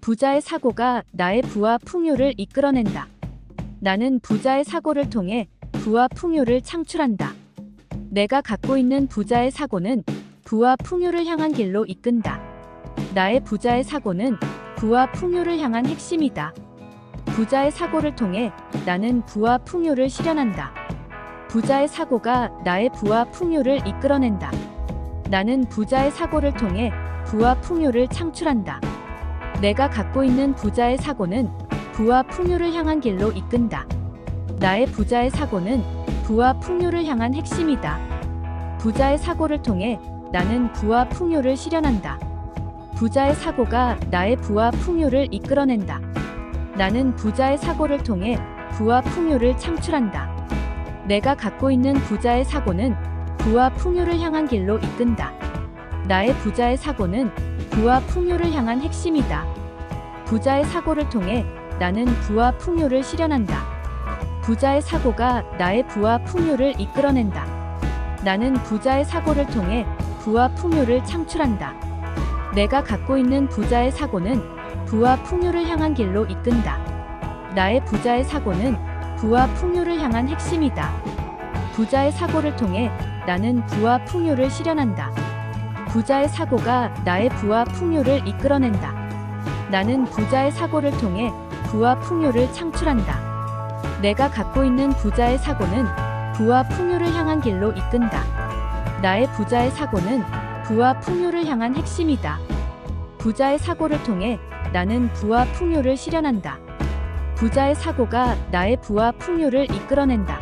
부자의 사고가 나의 부와 풍요를 이끌어낸다. 나는 부자의 사고를 통해 부와 풍요를 창출한다. 내가 갖고 있는 부자의 사고는 부와 풍요를 향한 길로 이끈다. 나의 부자의 사고는 부와 풍요를 향한 핵심이다. 부자의 사고를 통해 나는 부와 풍요를 실현한다. 부자의 사고가 나의 부와 풍요를 이끌어낸다. 나는 부자의 사고를 통해 부와 풍요를 창출한다. 내가 갖고 있는 부자의 사고는 부와 풍요를 향한 길로 이끈다. 나의 부자의 사고는 부와 풍요를 향한 핵심이다. 부자의 사고를 통해 나는 부와 풍요를 실현한다. 부자의 사고가 나의 부와 풍요를 이끌어낸다. 나는 부자의 사고를 통해 부와 풍요를 창출한다. 내가 갖고 있는 부자의 사고는 부와 풍요를 향한 길로 이끈다. 나의 부자의 사고는 부와 풍요를 향한 핵심이다. 부자의 사고를 통해 나는 부와 풍요를 실현한다. 부자의 사고가 나의 부와 풍요를 이끌어낸다. 나는 부자의 사고를 통해 부와 풍요를 창출한다. 내가 갖고 있는 부자의 사고는 부와 풍요를 향한 길로 이끈다. 나의 부자의 사고는 부와 풍요를 향한 핵심이다. 부자의 사고를 통해 나는 부와 풍요를 실현한다. 부자의 사고가 나의 부와 풍요를 이끌어낸다. 나는 부자의 사고를 통해 부와 풍요를 창출한다. 내가 갖고 있는 부자의 사고는 부와 풍요를 향한 길로 이끈다. 나의 부자의 사고는 부와 풍요를 향한 핵심이다. 부자의 사고를 통해 나는 부와 풍요를 실현한다. 부자의 사고가 나의 부와 풍요를 이끌어낸다.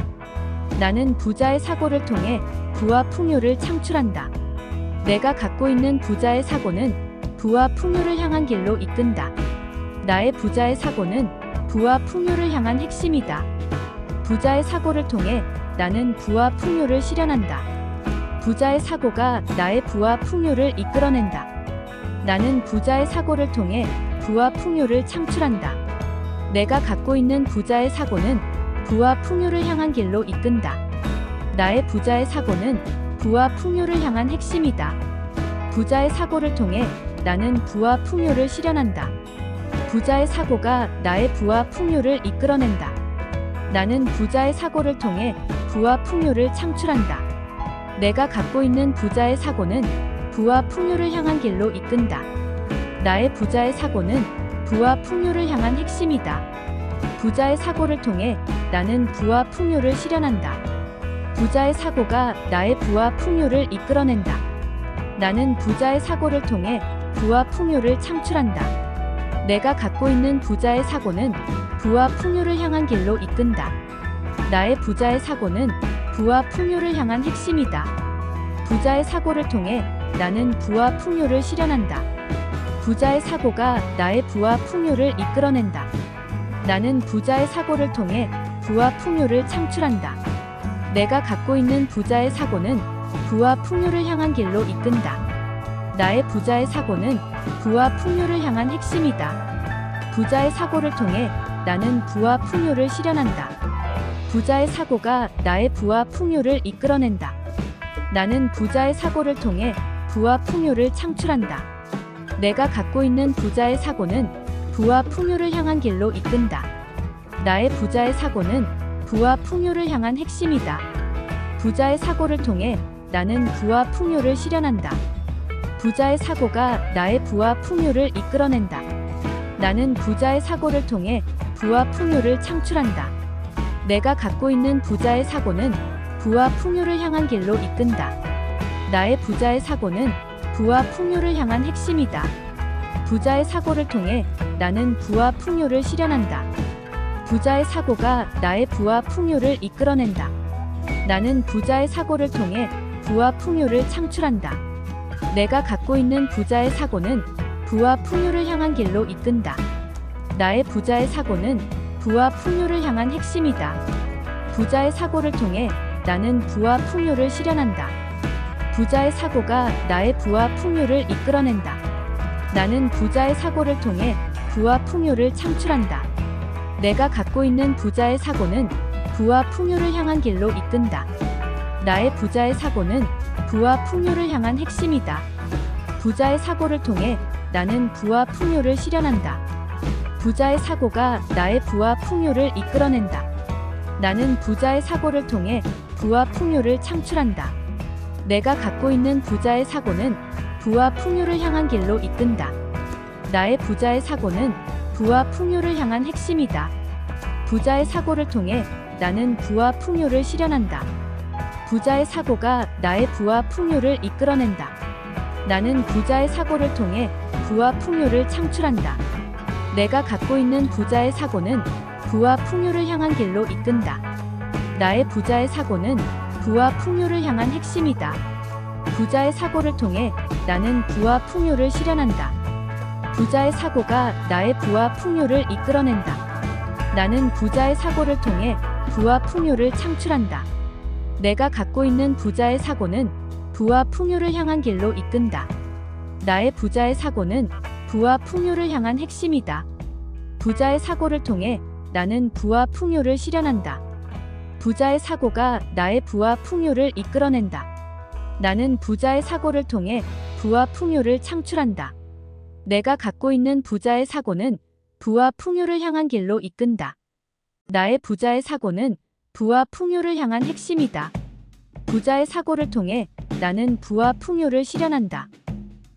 나는 부자의 사고를 통해 부와 풍요를 창출한다. 내가 갖고 있는 부자의 사고는 부와 풍요를 향한 길로 이끈다. 나의 부자의 사고는 부와 풍요를 향한 핵심이다. 부자의 사고를 통해 나는 부와 풍요를 실현한다. 부자의 사고가 나의 부와 풍요를 이끌어낸다. 나는 부자의 사고를 통해 부와 풍요를 창출한다. 내가 갖고 있는 부자의 사고는 부와 풍요를 향한 길로 이끈다. 나의 부자의 사고는 부와 풍요를 향한 핵심이다. 부자의 사고를 통해 나는 부와 풍요를 실현한다. 부자의 사고가 나의 부와 풍요를 이끌어낸다. 나는 부자의 사고를 통해 부와 풍요를 창출한다. 내가 갖고 있는 부자의 사고는 부와 풍요를 향한 길로 이끈다. 나의 부자의 사고는 부와 풍요를 향한 핵심이다. 부자의 사고를 통해 나는 부와 풍요를 실현한다. 부자의 사고가 나의 부와 풍요를 이끌어낸다. 나는 부자의 사고를 통해 부와 풍요를 창출한다. 내가 갖고 있는 부자의 사고는 부와 풍요를 향한 길로 이끈다. 나의 부자의 사고는 부와 풍요를 향한 핵심이다. 부자의 사고를 통해 나는 부와 풍요를 실현한다. 부자의 사고가 나의 부와 풍요를 이끌어낸다. 나는 부자의 사고를 통해 부와 풍요를 창출한다. 내가 갖고 있는 부자의 사고는 부와 풍요를 향한 길로 이끈다. 나의 부자의 사고는 부와 풍요를 향한 핵심이다. 부자의 사고를 통해 나는 부와 풍요를 실현한다. 부자의 사고가 나의 부와 풍요를 이끌어낸다. 나는 부자의 사고를 통해 부와 풍요를 창출한다. 내가 갖고 있는 부자의 사고는 부와 풍요를 향한 길로 이끈다. 나의 부자의 사고는 부와 풍요를 향한 핵심이다. 부자의 사고를 통해 나는 부와 풍요를 실현한다. 부자의 사고가 나의 부와 풍요를 이끌어낸다. 나는 부자의 사고를 통해 부와 풍요를 창출한다. 내가 갖고 있는 부자의 사고는 부와 풍요를 향한 길로 이끈다. 나의 부자의 사고는 부와 풍요를 향한 핵심이다. 부자의 사고를 통해 나는 부와 풍요를 실현한다. 부자의 사고가 나의 부와 풍요를 이끌어낸다. 나는 부자의 사고를 통해 부와 풍요를 창출한다. 내가 갖고 있는 부자의 사고는 부와 풍요를 향한 길로 이끈다. 나의 부자의 사고는 부와 풍요를 향한 핵심이다. 부자의 사고를 통해 나는 부와 풍요를 실현한다. 부자의 사고가 나의 부와 풍요를 이끌어낸다. 나는 부자의 사고를 통해 부와 풍요를 창출한다. 내가 갖고 있는 부자의 사고는 부와 풍요를 향한 길로 이끈다. 나의 부자의 사고는 부와 풍요를 향한 핵심이다. 부자의 사고를 통해 나는 부와 풍요를 실현한다. 부자의 사고가 나의 부와 풍요를 이끌어낸다. 나는 부자의 사고를 통해 부와 풍요를 창출한다. 내가 갖고 있는 부자의 사고는 부와 풍요를 향한 길로 이끈다. 나의 부자의 사고는 부와 풍요를 향한 핵심이다. 부자의 사고를 통해 나는 부와 풍요를 실현한다. 부자의 사고가 나의 부와 풍요를 이끌어낸다. 나는 부자의 사고를 통해 부와 풍요를 창출한다. 내가 갖고 있는 부자의 사고는 부와 풍요를 향한 길로 이끈다. 나의 부자의 사고는 부와 풍요를 향한 핵심이다. 부자의 사고를 통해 나는 부와 풍요를 실현한다. 부자의 사고가 나의 부와 풍요를 이끌어낸다. 나는 부자의 사고를 통해 부와 풍요를 창출한다. 내가 갖고 있는 부자의 사고는 부와 풍요를 향한 길로 이끈다. 나의 부자의 사고는 부와 풍요를 향한 핵심이다. 부자의 사고를 통해 나는 부와 풍요를 실현한다. 부자의 사고가 나의 부와 풍요를 이끌어낸다. 나는 부자의 사고를 통해 부와 풍요를 창출한다. 내가 갖고 있는 부자의 사고는 부와 풍요를 향한 길로 이끈다. 나의 부자의 사고는 부와 풍요를 향한 핵심이다. 부자의 사고를 통해 나는 부와 풍요를 실현한다.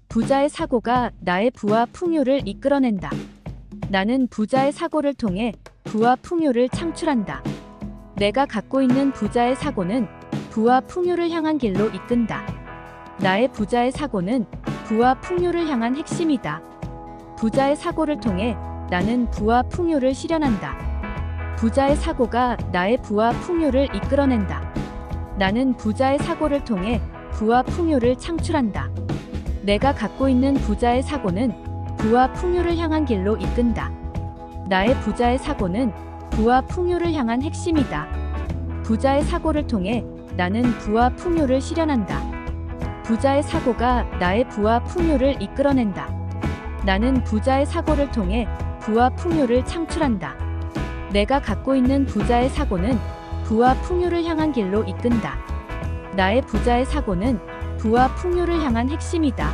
부자의 사고가 나의 부와 풍요를 이끌어낸다. 나는 부자의 사고를 통해 부와 풍요를 창출한다. 내가 갖고 있는 부자의 사고는 부와 풍요를 향한 길로 이끈다. 나의 부자의 사고는 부와 풍요를 향한 핵심이다. 부자의 사고를 통해 나는 부와 풍요를 실현한다. 부자의 사고가 나의 부와 풍요를 이끌어낸다. 나는 부자의 사고를 통해 부와 풍요를 창출한다. 내가 갖고 있는 부자의 사고는 부와 풍요를 향한 길로 이끈다. 나의 부자의 사고는 부와 풍요를 향한 핵심이다. 부자의 사고를 통해 나는 부와 풍요를 실현한다. 부자의 사고가 나의 부와 풍요를 이끌어낸다. 나는 부자의 사고를 통해 부와 풍요를 창출한다. 내가 갖고 있는 부자의 사고는 부와 풍요를 향한 길로 이끈다. 나의 부자의 사고는 부와 풍요를 향한 핵심이다.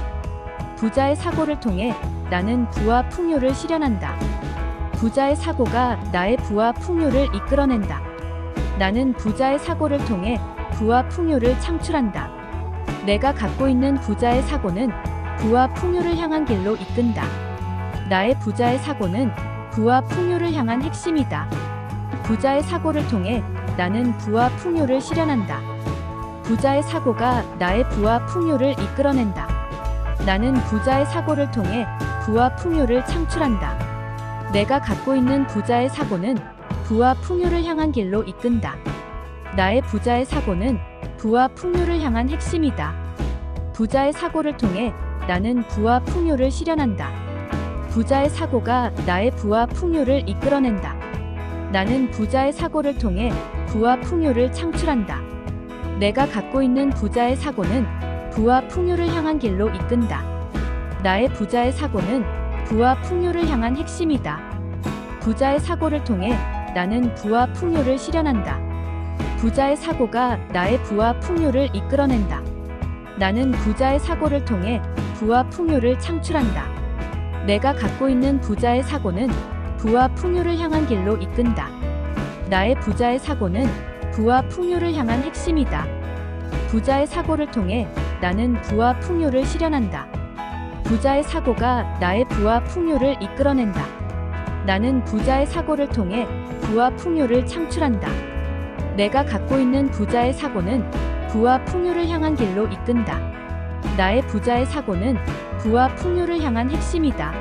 부자의 사고를 통해 나는 부와 풍요를 실현한다. 부자의 사고가 나의 부와 풍요를 이끌어낸다. 나는 부자의 사고를 통해 부와 풍요를 창출한다. 내가 갖고 있는 부자의 사고는 부와 풍요를 향한 길로 이끈다. 나의 부자의 사고는 부와 풍요를 향한 핵심이다. 부자의 사고를 통해 나는 부와 풍요를 실현한다. 부자의 사고가 나의 부와 풍요를 이끌어낸다. 나는 부자의 사고를 통해 부와 풍요를 창출한다. 내가 갖고 있는 부자의 사고는 부와 풍요를 향한 길로 이끈다. 나의 부자의 사고는 부와 풍요를 향한 핵심이다. 부자의 사고를 통해 나는 부와 풍요를 실현한다. 부자의 사고가 나의 부와 풍요를 이끌어낸다. 나는 부자의 사고를 통해 부와 풍요를 창출한다. 내가 갖고 있는 부자의 사고는 부와 풍요를 향한 길로 이끈다. 나의 부자의 사고는 부와 풍요를 향한 핵심이다. 부자의 사고를 통해 나는 부와 풍요를 실현한다. 부자의 사고가 나의 부와 풍요를 이끌어낸다. 나는 부자의 사고를 통해 부와 풍요를 창출한다. 내가 갖고 있는 부자의 사고는 부와 풍요를 향한 길로 이끈다. 나의 부자의 사고는 부와 풍요를 향한 핵심이다. 부자의 사고를 통해 나는 부와 풍요를 실현한다. 부자의 사고가 나의 부와 풍요를 이끌어낸다. 나는 부자의 사고를 통해 부와 풍요를 창출한다. 내가 갖고 있는 부자의 사고는 부와 풍요를 향한 길로 이끈다. 나의 부자의 사고는 부와 풍요를 향한 핵심이다.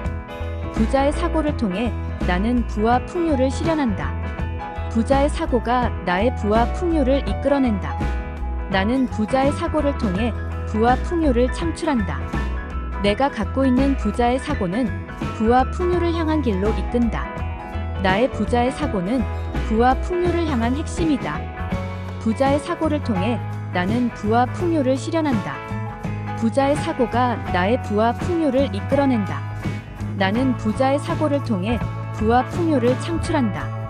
부자의 사고를 통해 나는 부와 풍요를 실현한다. 부자의 사고가 나의 부와 풍요를 이끌어낸다. 나는 부자의 사고를 통해 부와 풍요를 창출한다. 내가 갖고 있는 부자의 사고는 부와 풍요를 향한 길로 이끈다. 나의 부자의 사고는 부와 풍요를 향한 핵심이다. 부자의 사고를 통해 나는 부와 풍요를 실현한다. 부자의 사고가 나의 부와 풍요를 이끌어낸다. 나는 부자의 사고를 통해 부와 풍요를 창출한다.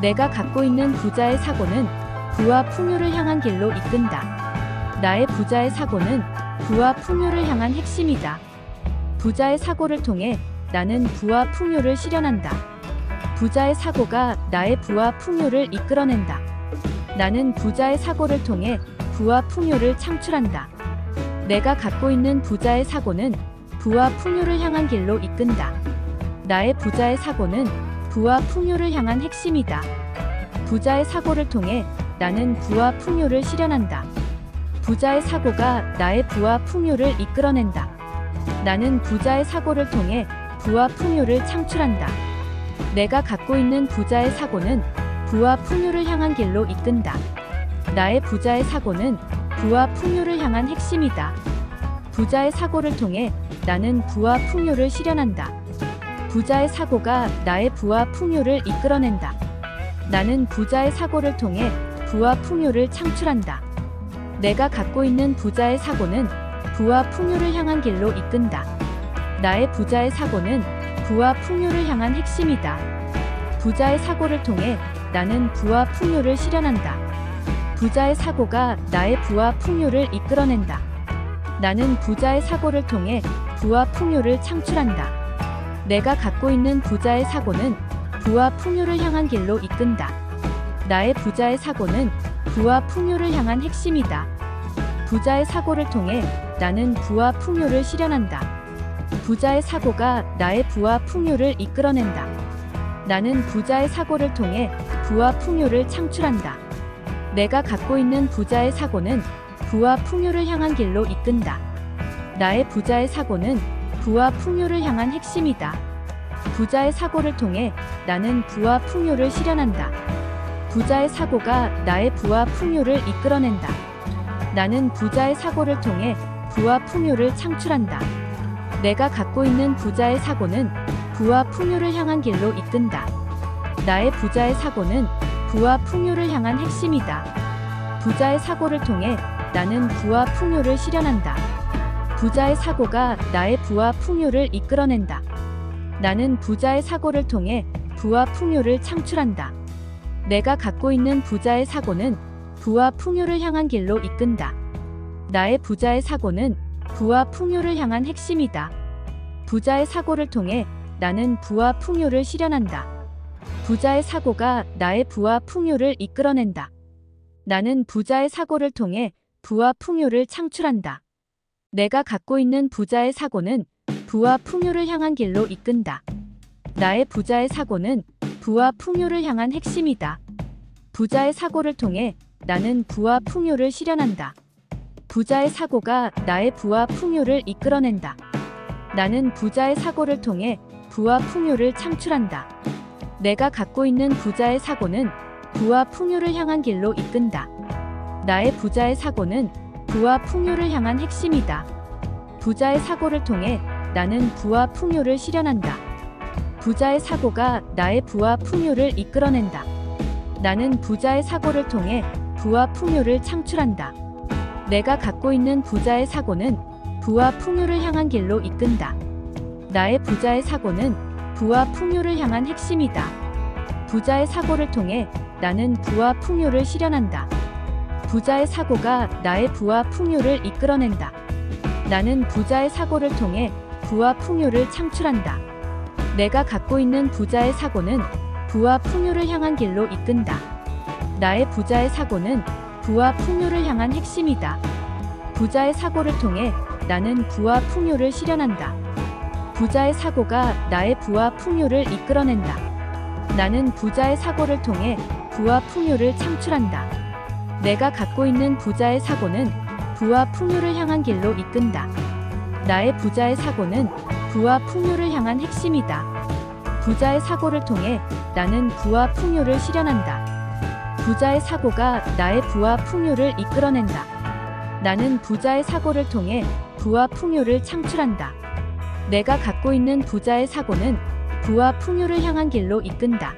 내가 갖고 있는 부자의 사고는 부와 풍요를 향한 길로 이끈다. 나의 부자의 사고는 부와 풍요를 향한 핵심이다. 부자의 사고를 통해 나는 부와 풍요를 실현한다. 부자의 사고가 나의 부와 풍요를 이끌어낸다. 나는 부자의 사고를 통해 부와 풍요를 창출한다. 내가 갖고 있는 부자의 사고는 부와 풍요를 향한 길로 이끈다. 나의 부자의 사고는 부와 풍요를 향한 핵심이다. 부자의 사고를 통해 나는 부와 풍요를 실현한다. 부자의 사고가 나의 부와 풍요를 이끌어낸다. 나는 부자의 사고를 통해 부와 풍요를 창출한다. 내가 갖고 있는 부자의 사고는 부와 풍요를 향한 길로 이끈다. 나의 부자의 사고는 부와 풍요를 향한 핵심이다. 부자의 사고를 통해 나는 부와 풍요를 실현한다. 부자의 사고가 나의 부와 풍요를 이끌어낸다. 나는 부자의 사고를 통해 부와 풍요를 창출한다. 내가 갖고 있는 부자의 사고는 부와 풍요를 향한 길로 이끈다. 나의 부자의 사고는 부와 풍요를 향한 핵심이다. 부자의 사고를 통해 나는 부와 풍요를 실현한다. 부자의 사고가 나의 부와 풍요를 이끌어낸다. 나는 부자의 사고를 통해 부와 풍요를 창출한다. 내가 갖고 있는 부자의 사고는 부와 풍요를 향한 길로 이끈다. 나의 부자의 사고는 부와 풍요를 향한 핵심이다. 부자의 사고를 통해 나는 부와 풍요를 실현한다. 부자의 사고가 나의 부와 풍요를 이끌어낸다. 나는 부자의 사고를 통해 부와 풍요를 창출한다. 내가 갖고 있는 부자의 사고는 부와 풍요를 향한 길로 이끈다. 나의 부자의 사고는 부와 풍요를 향한 핵심이다. 부자의 사고를 통해 나는 부와 풍요를 실현한다. 부자의 사고가 나의 부와 풍요를 이끌어낸다. 나는 부자의 사고를 통해 부와 풍요를 창출한다. 내가 갖고 있는 부자의 사고는 부와 풍요를 향한 길로 이끈다. 나의 부자의 사고는 부와 풍요를 향한 핵심이다. 부자의 사고를 통해 나는 부와 풍요를 실현한다. 부자의 사고가 나의 부와 풍요를 이끌어낸다. 나는 부자의 사고를 통해 부와 풍요를 창출한다. 내가 갖고 있는 부자의 사고는 부와 풍요를 향한 길로 이끈다. 나의 부자의 사고는 부와 풍요를 향한 핵심이다. 부자의 사고를 통해 나는 부와 풍요를 실현한다. 부자의 사고가 나의 부와 풍요를 이끌어낸다. 나는 부자의 사고를 통해 부와 풍요를 창출한다. 내가 갖고 있는 부자의 사고는 부와 풍요를 향한 길로 이끈다. 나의 부자의 사고는 부와 풍요를 향한 핵심이다. 부자의 사고를 통해 나는 부와 풍요를 실현한다. 부자의 사고가 나의 부와 풍요를 이끌어낸다. 나는 부자의 사고를 통해 부와 풍요를 창출한다. 내가 갖고 있는 부자의 사고는 부와 풍요를 향한 길로 이끈다. 나의 부자의 사고는 부와 풍요를 향한 핵심이다. 부자의 사고를 통해 나는 부와 풍요를 실현한다. 부자의 사고가 나의 부와 풍요를 이끌어낸다. 나는 부자의 사고를 통해 부와 풍요를 창출한다. 내가 갖고 있는 부자의 사고는 부와 풍요를 향한 길로 이끈다. 나의 부자의 사고는 부와 풍요를 향한 핵심이다. 부자의 사고를 통해 나는 부와 풍요를 실현한다. 부자의 사고가 나의 부와 풍요를 이끌어낸다. 나는 부자의 사고를 통해 부와 풍요를 창출한다. 내가 갖고 있는 부자의 사고는 부와 풍요를 향한 길로 이끈다. 나의 부자의 사고는 부와 풍요를 향한 핵심이다. 부자의 사고를 통해 나는 부와 풍요를 실현한다. 부자의 사고가 나의 부와 풍요를 이끌어낸다. 나는 부자의 사고를 통해 부와 풍요를 창출한다. 내가 갖고 있는 부자의 사고는 부와 풍요를 향한 길로 이끈다. 나의 부자의 사고는 부와 풍요를 향한 핵심이다. 부자의 사고를 통해 나는 부와 풍요를 실현한다. 부자의 사고가 나의 부와 풍요를 이끌어낸다. 나는 부자의 사고를 통해 부와 풍요를 창출한다. 내가 갖고 있는 부자의 사고는 부와 풍요를 향한 길로 이끈다.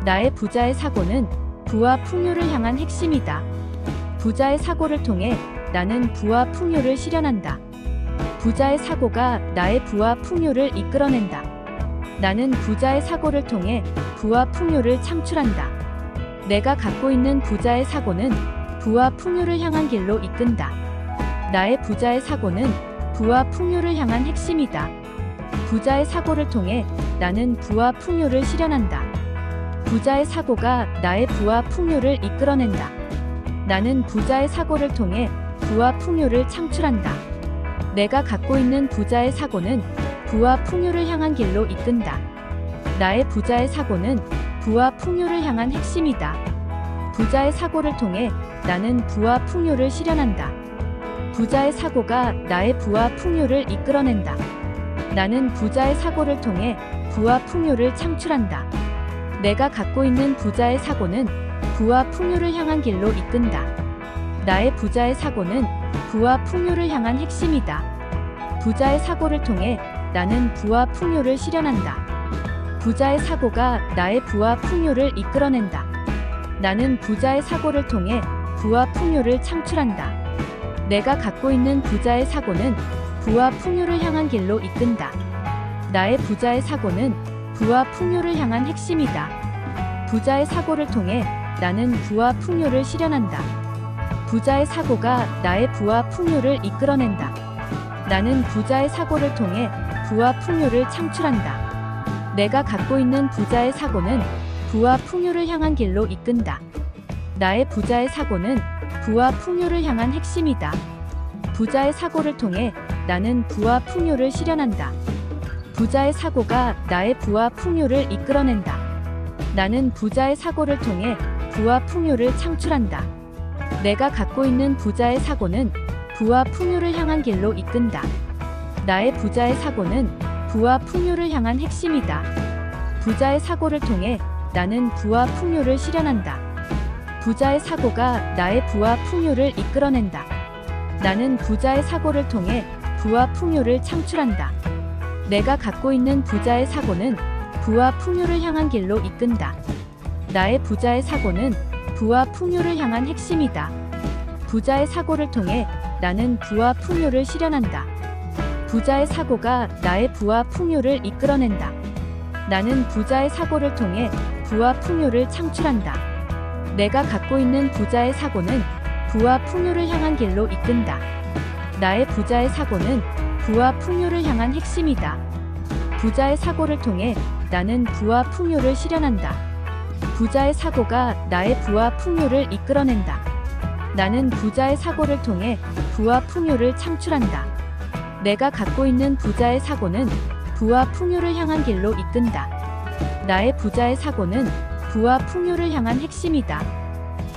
나의 부자의 사고는 부와 풍요를 향한 핵심이다. 부자의 사고를 통해 나는 부와 풍요를 실현한다. 부자의 사고가 나의 부와 풍요를 이끌어낸다. 나는 부자의 사고를 통해 부와 풍요를 창출한다. 내가 갖고 있는 부자의 사고는 부와 풍요를 향한 길로 이끈다. 나의 부자의 사고는 부와 풍요를 향한 핵심이다. 부자의 사고를 통해 나는 부와 풍요를 실현한다. 부자의 사고가 나의 부와 풍요를 이끌어낸다. 나는 부자의 사고를 통해 부와 풍요를 창출한다. 내가 갖고 있는 부자의 사고는 부와 풍요를 향한 길로 이끈다. 나의 부자의 사고는 부와 풍요를 향한 핵심이다. 부자의 사고를 통해 나는 부와 풍요를 실현한다. 부자의 사고가 나의 부와 풍요를 이끌어낸다. 나는 부자의 사고를 통해 부와 풍요를 창출한다. 내가 갖고 있는 부자의 사고는 부와 풍요를 향한 길로 이끈다. 나의 부자의 사고는 부와 풍요를 향한 핵심이다. 부자의 사고를 통해 나는 부와 풍요를 실현한다. 부자의 사고가 나의 부와 풍요를 이끌어낸다. 나는 부자의 사고를 통해 부와 풍요를 창출한다. 내가 갖고 있는 부자의 사고는 부와 풍요를 향한 길로 이끈다. 나의 부자의 사고는 부와 풍요를 향한 핵심이다. 부자의 사고를 통해 나는 부와 풍요를 실현한다. 부자의 사고가 나의 부와 풍요를 이끌어낸다. 나는 부자의 사고를 통해 부와 풍요를 창출한다. 내가 갖고 있는 부자의 사고는 부와 풍요를 향한 길로 이끈다. 나의 부자의 사고는 부와 풍요를 향한 핵심이다. 부자의 사고를 통해 나는 부와 풍요를 실현한다. 부자의 사고가 나의 부와 풍요를 이끌어낸다. 나는 부자의 사고를 통해 부와 풍요를 창출한다. 내가 갖고 있는 부자의 사고는 부와 풍요를 향한 길로 이끈다. 나의 부자의 사고는 부와 풍요를 향한 핵심이다. 부자의 사고를 통해 나는 부와 풍요를 실현한다. 부자의 사고가 나의 부와 풍요를 이끌어낸다. 나는 부자의 사고를 통해 부와 풍요를 창출한다. 내가 갖고 있는 부자의 사고는 부와 풍요를 향한 길로 이끈다. 나의 부자의 사고는 부와 풍요를 향한 핵심이다. 부자의 사고를 통해 나는 부와 풍요를 실현한다. 부자의 사고가 나의 부와 풍요를 이끌어낸다. 나는 부자의 사고를 통해 부와 풍요를 창출한다. 내가 갖고 있는 부자의 사고는 부와 풍요를 향한 길로 이끈다. 나의 부자의 사고는 부와 풍요를 향한 핵심이다. 부자의 사고를 통해 나는 부와 풍요를 실현한다. 부자의 사고가 나의 부와 풍요를 이끌어낸다. 나는 부자의 사고를 통해 부와 풍요를 창출한다. 내가 갖고 있는 부자의 사고는 부와 풍요를 향한 길로 이끈다. 나의 부자의 사고는 부와 풍요를 향한 핵심이다.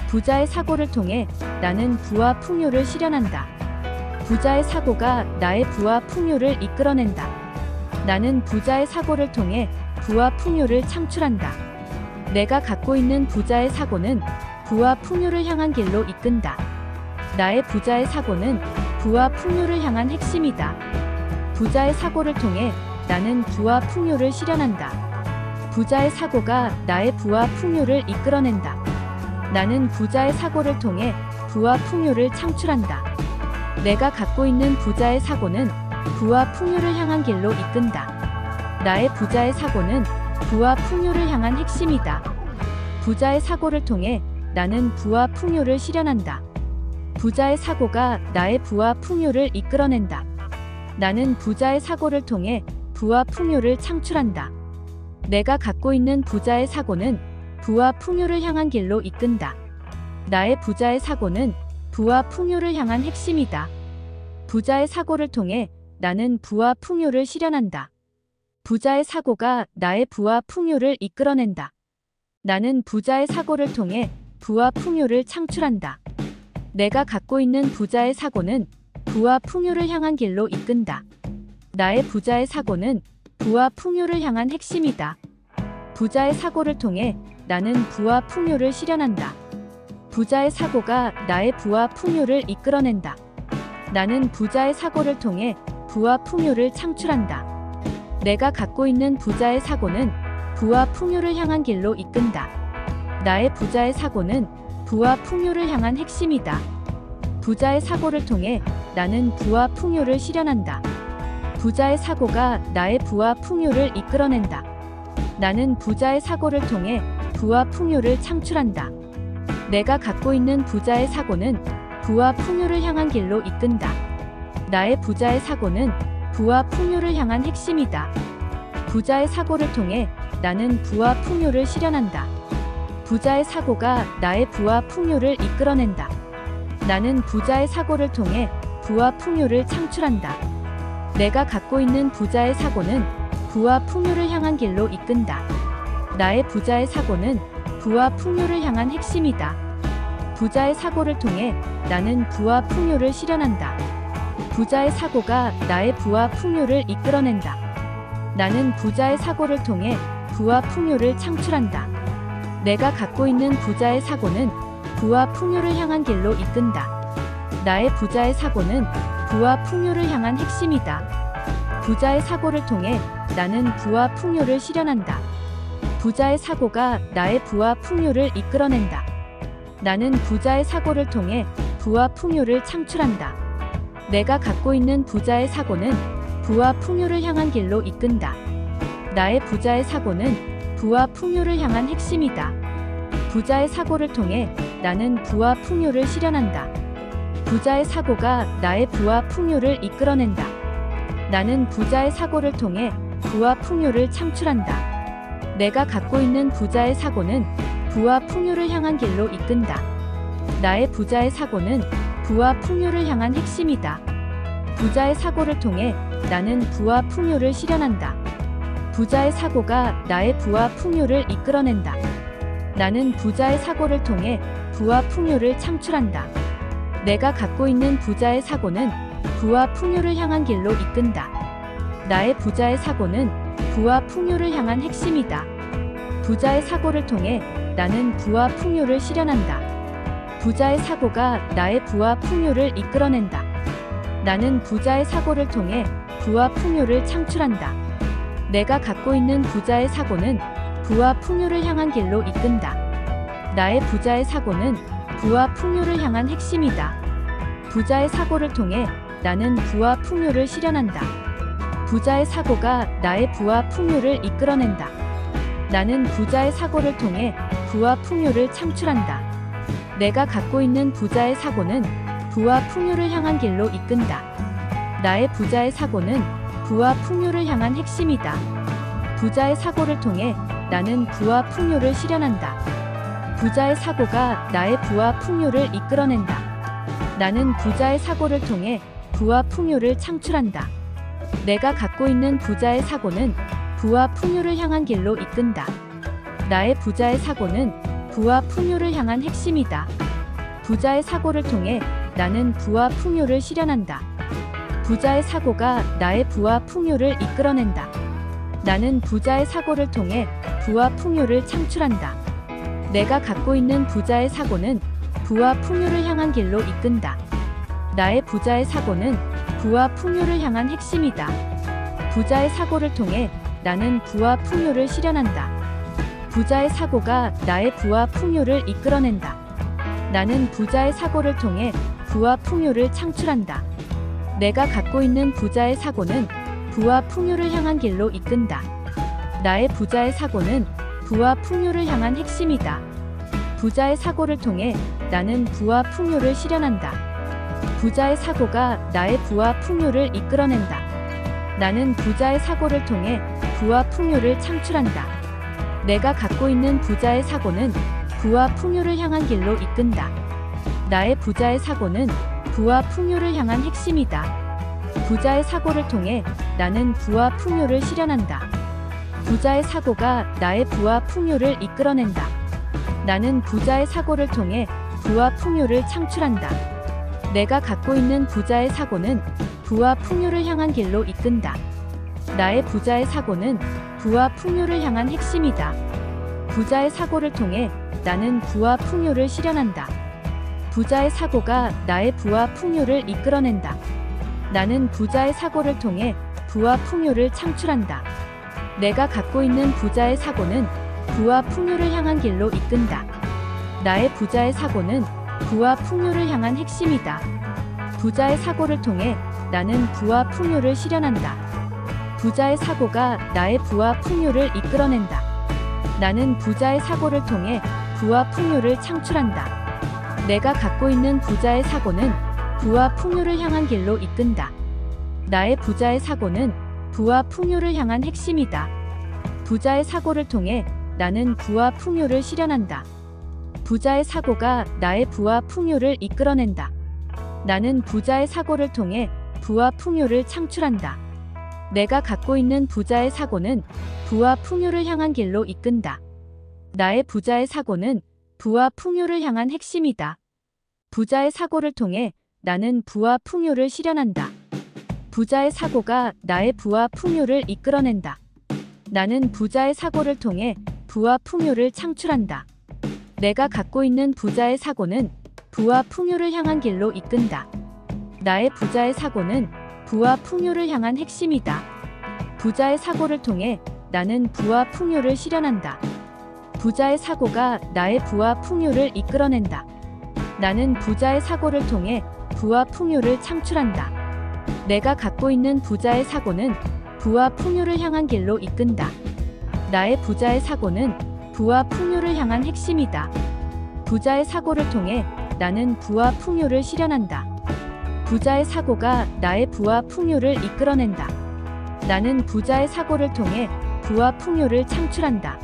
부자의 사고를 통해 나는 부와 풍요를 실현한다. 부자의 사고가 나의 부와 풍요를 이끌어낸다. 나는 부자의 사고를 통해 부와 풍요를 창출한다. 내가 갖고 있는 부자의 사고는 부와 풍요를 향한 길로 이끈다. 나의 부자의 사고는 부와 풍요를 향한 핵심이다. 부자의 사고를 통해 나는 부와 풍요를 실현한다. 부자의 사고가 나의 부와 풍요를 이끌어낸다. 나는 부자의 사고를 통해 부와 풍요를 창출한다. 내가 갖고 있는 부자의 사고는 부와 풍요를 향한 길로 이끈다. 나의 부자의 사고는 부와 풍요를 향한 핵심이다. 부자의 사고를 통해 나는 부와 풍요를 실현한다. 부자의 사고가 나의 부와 풍요를 이끌어낸다. 나는 부자의 사고를 통해 부와 풍요를 창출한다. 내가 갖고 있는 부자의 사고는 부와 풍요를 향한 길로 이끈다. 나의 부자의 사고는 부와 풍요를 향한 핵심이다. 부자의 사고를 통해 나는 부와 풍요를 실현한다. 부자의 사고가 나의 부와 풍요를 이끌어낸다. 나는 부자의 사고를 통해 부와 풍요를 창출한다. 내가 갖고 있는 부자의 사고는 부와 풍요를 향한 길로 이끈다. 나의 부자의 사고는 부와 풍요를 향한 핵심이다. 부자의 사고를 통해 나는 부와 풍요를 실현한다. 부자의 사고가 나의 부와 풍요를 이끌어낸다. 나는 부자의 사고를 통해 부와 풍요를 창출한다. 내가 갖고 있는 부자의 사고는 부와 풍요를 향한 길로 이끈다. 나의 부자의 사고는 부와 풍요를 향한 핵심이다. 부자의 사고를 통해 나는 부와 풍요를 실현한다. 부자의 사고가 나의 부와 풍요를 이끌어낸다. 나는 부자의 사고를 통해 부와 풍요를 창출한다. 내가 갖고 있는 부자의 사고는 부와 풍요를 향한 길로 이끈다. 나의 부자의 사고는 부와 풍요를 향한 핵심이다. 부자의 사고를 통해 나는 부와 풍요를 실현한다. 부자의 사고가 나의 부와 풍요를 이끌어낸다. 나는 부자의 사고를 통해 부와 풍요를 창출한다. 내가 갖고 있는 부자의 사고는 부와 풍요를 향한 길로 이끈다. 나의 부자의 사고는 부와 풍요를 향한 핵심이다. 부자의 사고를 통해 나는 부와 풍요를 실현한다. 부자의 사고가 나의 부와 풍요를 이끌어낸다. 나는 부자의 사고를 통해 부와 풍요를 창출한다. 내가 갖고 있는 부자의 사고는 부와 풍요를 향한 길로 이끈다. 나의 부자의 사고는 부와 풍요를 향한 핵심이다. 부자의 사고를 통해 나는 부와 풍요를 실현한다. 부자의 사고가 나의 부와 풍요를 이끌어낸다. 나는 부자의 사고를 통해 부와 풍요를 창출한다. 내가 갖고 있는 부자의 사고는 부와 풍요를 향한 길로 이끈다. 나의 부자의 사고는 부와 풍요를 향한 핵심이다. 부자의 사고를 통해 나는 부와 풍요를 실현한다. 부자의 사고가 나의 부와 풍요를 이끌어낸다. 나는 부자의 사고를 통해 부와 풍요를 창출한다. 내가 갖고 있는 부자의 사고는 부와 풍요를 향한 길로 이끈다. 나의 부자의 사고는 부와 풍요를 향한 핵심이다. 부자의 사고를 통해 나는 부와 풍요를 실현한다. 부자의 사고가 나의 부와 풍요를 이끌어낸다. 나는 부자의 사고를 통해 부와 풍요를 창출한다. 내가 갖고 있는 부자의 사고는 부와 풍요를 향한 길로 이끈다. 나의 부자의 사고는 부와 풍요를 향한 핵심이다. 부자의 사고를 통해 나는 부와 풍요를 실현한다. 부자의 사고가 나의 부와 풍요를 이끌어낸다. 나는 부자의 사고를 통해 부와 풍요를 창출한다. 내가 갖고 있는 부자의 사고는 부와 풍요를 향한 길로 이끈다. 나의 부자의 사고는 부와 풍요를 향한 핵심이다. 부자의 사고를 통해 나는 부와 풍요를 실현한다. 부자의 사고가 나의 부와 풍요를 이끌어낸다. 나는 부자의 사고를 통해 부와 풍요를 창출한다. 내가 갖고 있는 부자의 사고는 부와 풍요를 향한 길로 이끈다. 나의 부자의 사고는 부와 풍요를 향한 핵심이다. 부자의 사고를 통해 나는 부와 풍요를 실현한다. 부자의 사고가 나의 부와 풍요를 이끌어낸다. 나는 부자의 사고를 통해 부와 풍요를 창출한다. 내가 갖고 있는 부자의 사고는 부와 풍요를 향한 길로 이끈다. 나의 부자의 사고는 부와 풍요를 향한 핵심이다. 부자의 사고를 통해 나는 부와 풍요를 실현한다. 부자의 사고가 나의 부와 풍요를 이끌어낸다. 나는 부자의 사고를 통해 부와 풍요를 창출한다. 내가 갖고 있는 부자의 사고는 부와 풍요를 향한 길로 이끈다. 나의 부자의 사고는 부와 풍요를 향한 핵심이다. 부자의 사고를 통해 나는 부와 풍요를 실현한다. 부자의 사고가 나의 부와 풍요를 이끌어낸다. 나는 부자의 사고를 통해 부와 풍요를 창출한다. 내가 갖고 있는 부자의 사고는 부와 풍요를 향한 길로 이끈다. 나의 부자의 사고는 부와 풍요를 향한 핵심이다. 부자의 사고를 통해 나는 부와 풍요를 실현한다. 부자의 사고가 나의 부와 풍요를 이끌어낸다. 나는 부자의 사고를 통해 부와 풍요를 창출한다. 내가 갖고 있는 부자의 사고는 부와 풍요를 향한 길로 이끈다. 나의 부자의 사고는 부와 풍요를 향한 핵심이다. 부자의 사고를 통해 나는 부와 풍요를 실현한다. 부자의 사고가 나의 부와 풍요를 이끌어낸다. 나는 부자의 사고를 통해 부와 풍요를 창출한다. 내가 갖고 있는 부자의 사고는 부와 풍요를 향한 길로 이끈다. 나의 부자의 사고는 부와 풍요를 향한 핵심이다. 부자의 사고를 통해 나는 부와 풍요를 실현한다. 부자의 사고가 나의 부와 풍요를 이끌어낸다. 나는 부자의 사고를 통해 부와 풍요를 창출한다. 내가 갖고 있는 부자의 사고는 부와 풍요를 향한 길로 이끈다. 나의 부자의 사고는 부와 풍요를 향한 핵심이다. 부자의 사고를 통해 나는 부와 풍요를 실현한다. 부자의 사고가 나의 부와 풍요를 이끌어낸다. 나는 부자의 사고를 통해 부와 풍요를 창출한다. 내가 갖고 있는 부자의 사고는 부와 풍요를 향한 길로 이끈다. 나의 부자의 사고는 부와 풍요를 향한 핵심이다. 부자의 사고를 통해 나는 부와 풍요를 실현한다. 부자의 사고가 나의 부와 풍요를 이끌어낸다. 나는 부자의 사고를 통해 부와 풍요를 창출한다. 내가 갖고 있는 부자의 사고는 부와 풍요를 향한 길로 이끈다. 나의 부자의 사고는 부와 풍요를 향한 핵심이다. 부자의 사고를 통해 나는 부와 풍요를 실현한다. 부자의 사고가 나의 부와 풍요를 이끌어낸다. 나는 부자의 사고를 통해 부와 풍요를 창출한다. 내가 갖고 있는 부자의 사고는 부와 풍요를 향한 길로 이끈다. 나의 부자의 사고는 부와 풍요를 향한 핵심이다. 부자의 사고를 통해 나는 부와 풍요를 실현한다. 부자의 사고가 나의 부와 풍요를 이끌어낸다. 나는 부자의 사고를 통해 부와 풍요를 창출한다. 내가 갖고 있는 부자의 사고는 부와 풍요를 향한 길로 이끈다. 나의 부자의 사고는 부와 풍요를 향한 핵심이다. 부자의 사고를 통해 나는 부와 풍요를 실현한다. 부자의 사고가 나의 부와 풍요를 이끌어낸다. 나는 부자의 사고를 통해 부와 풍요를 창출한다.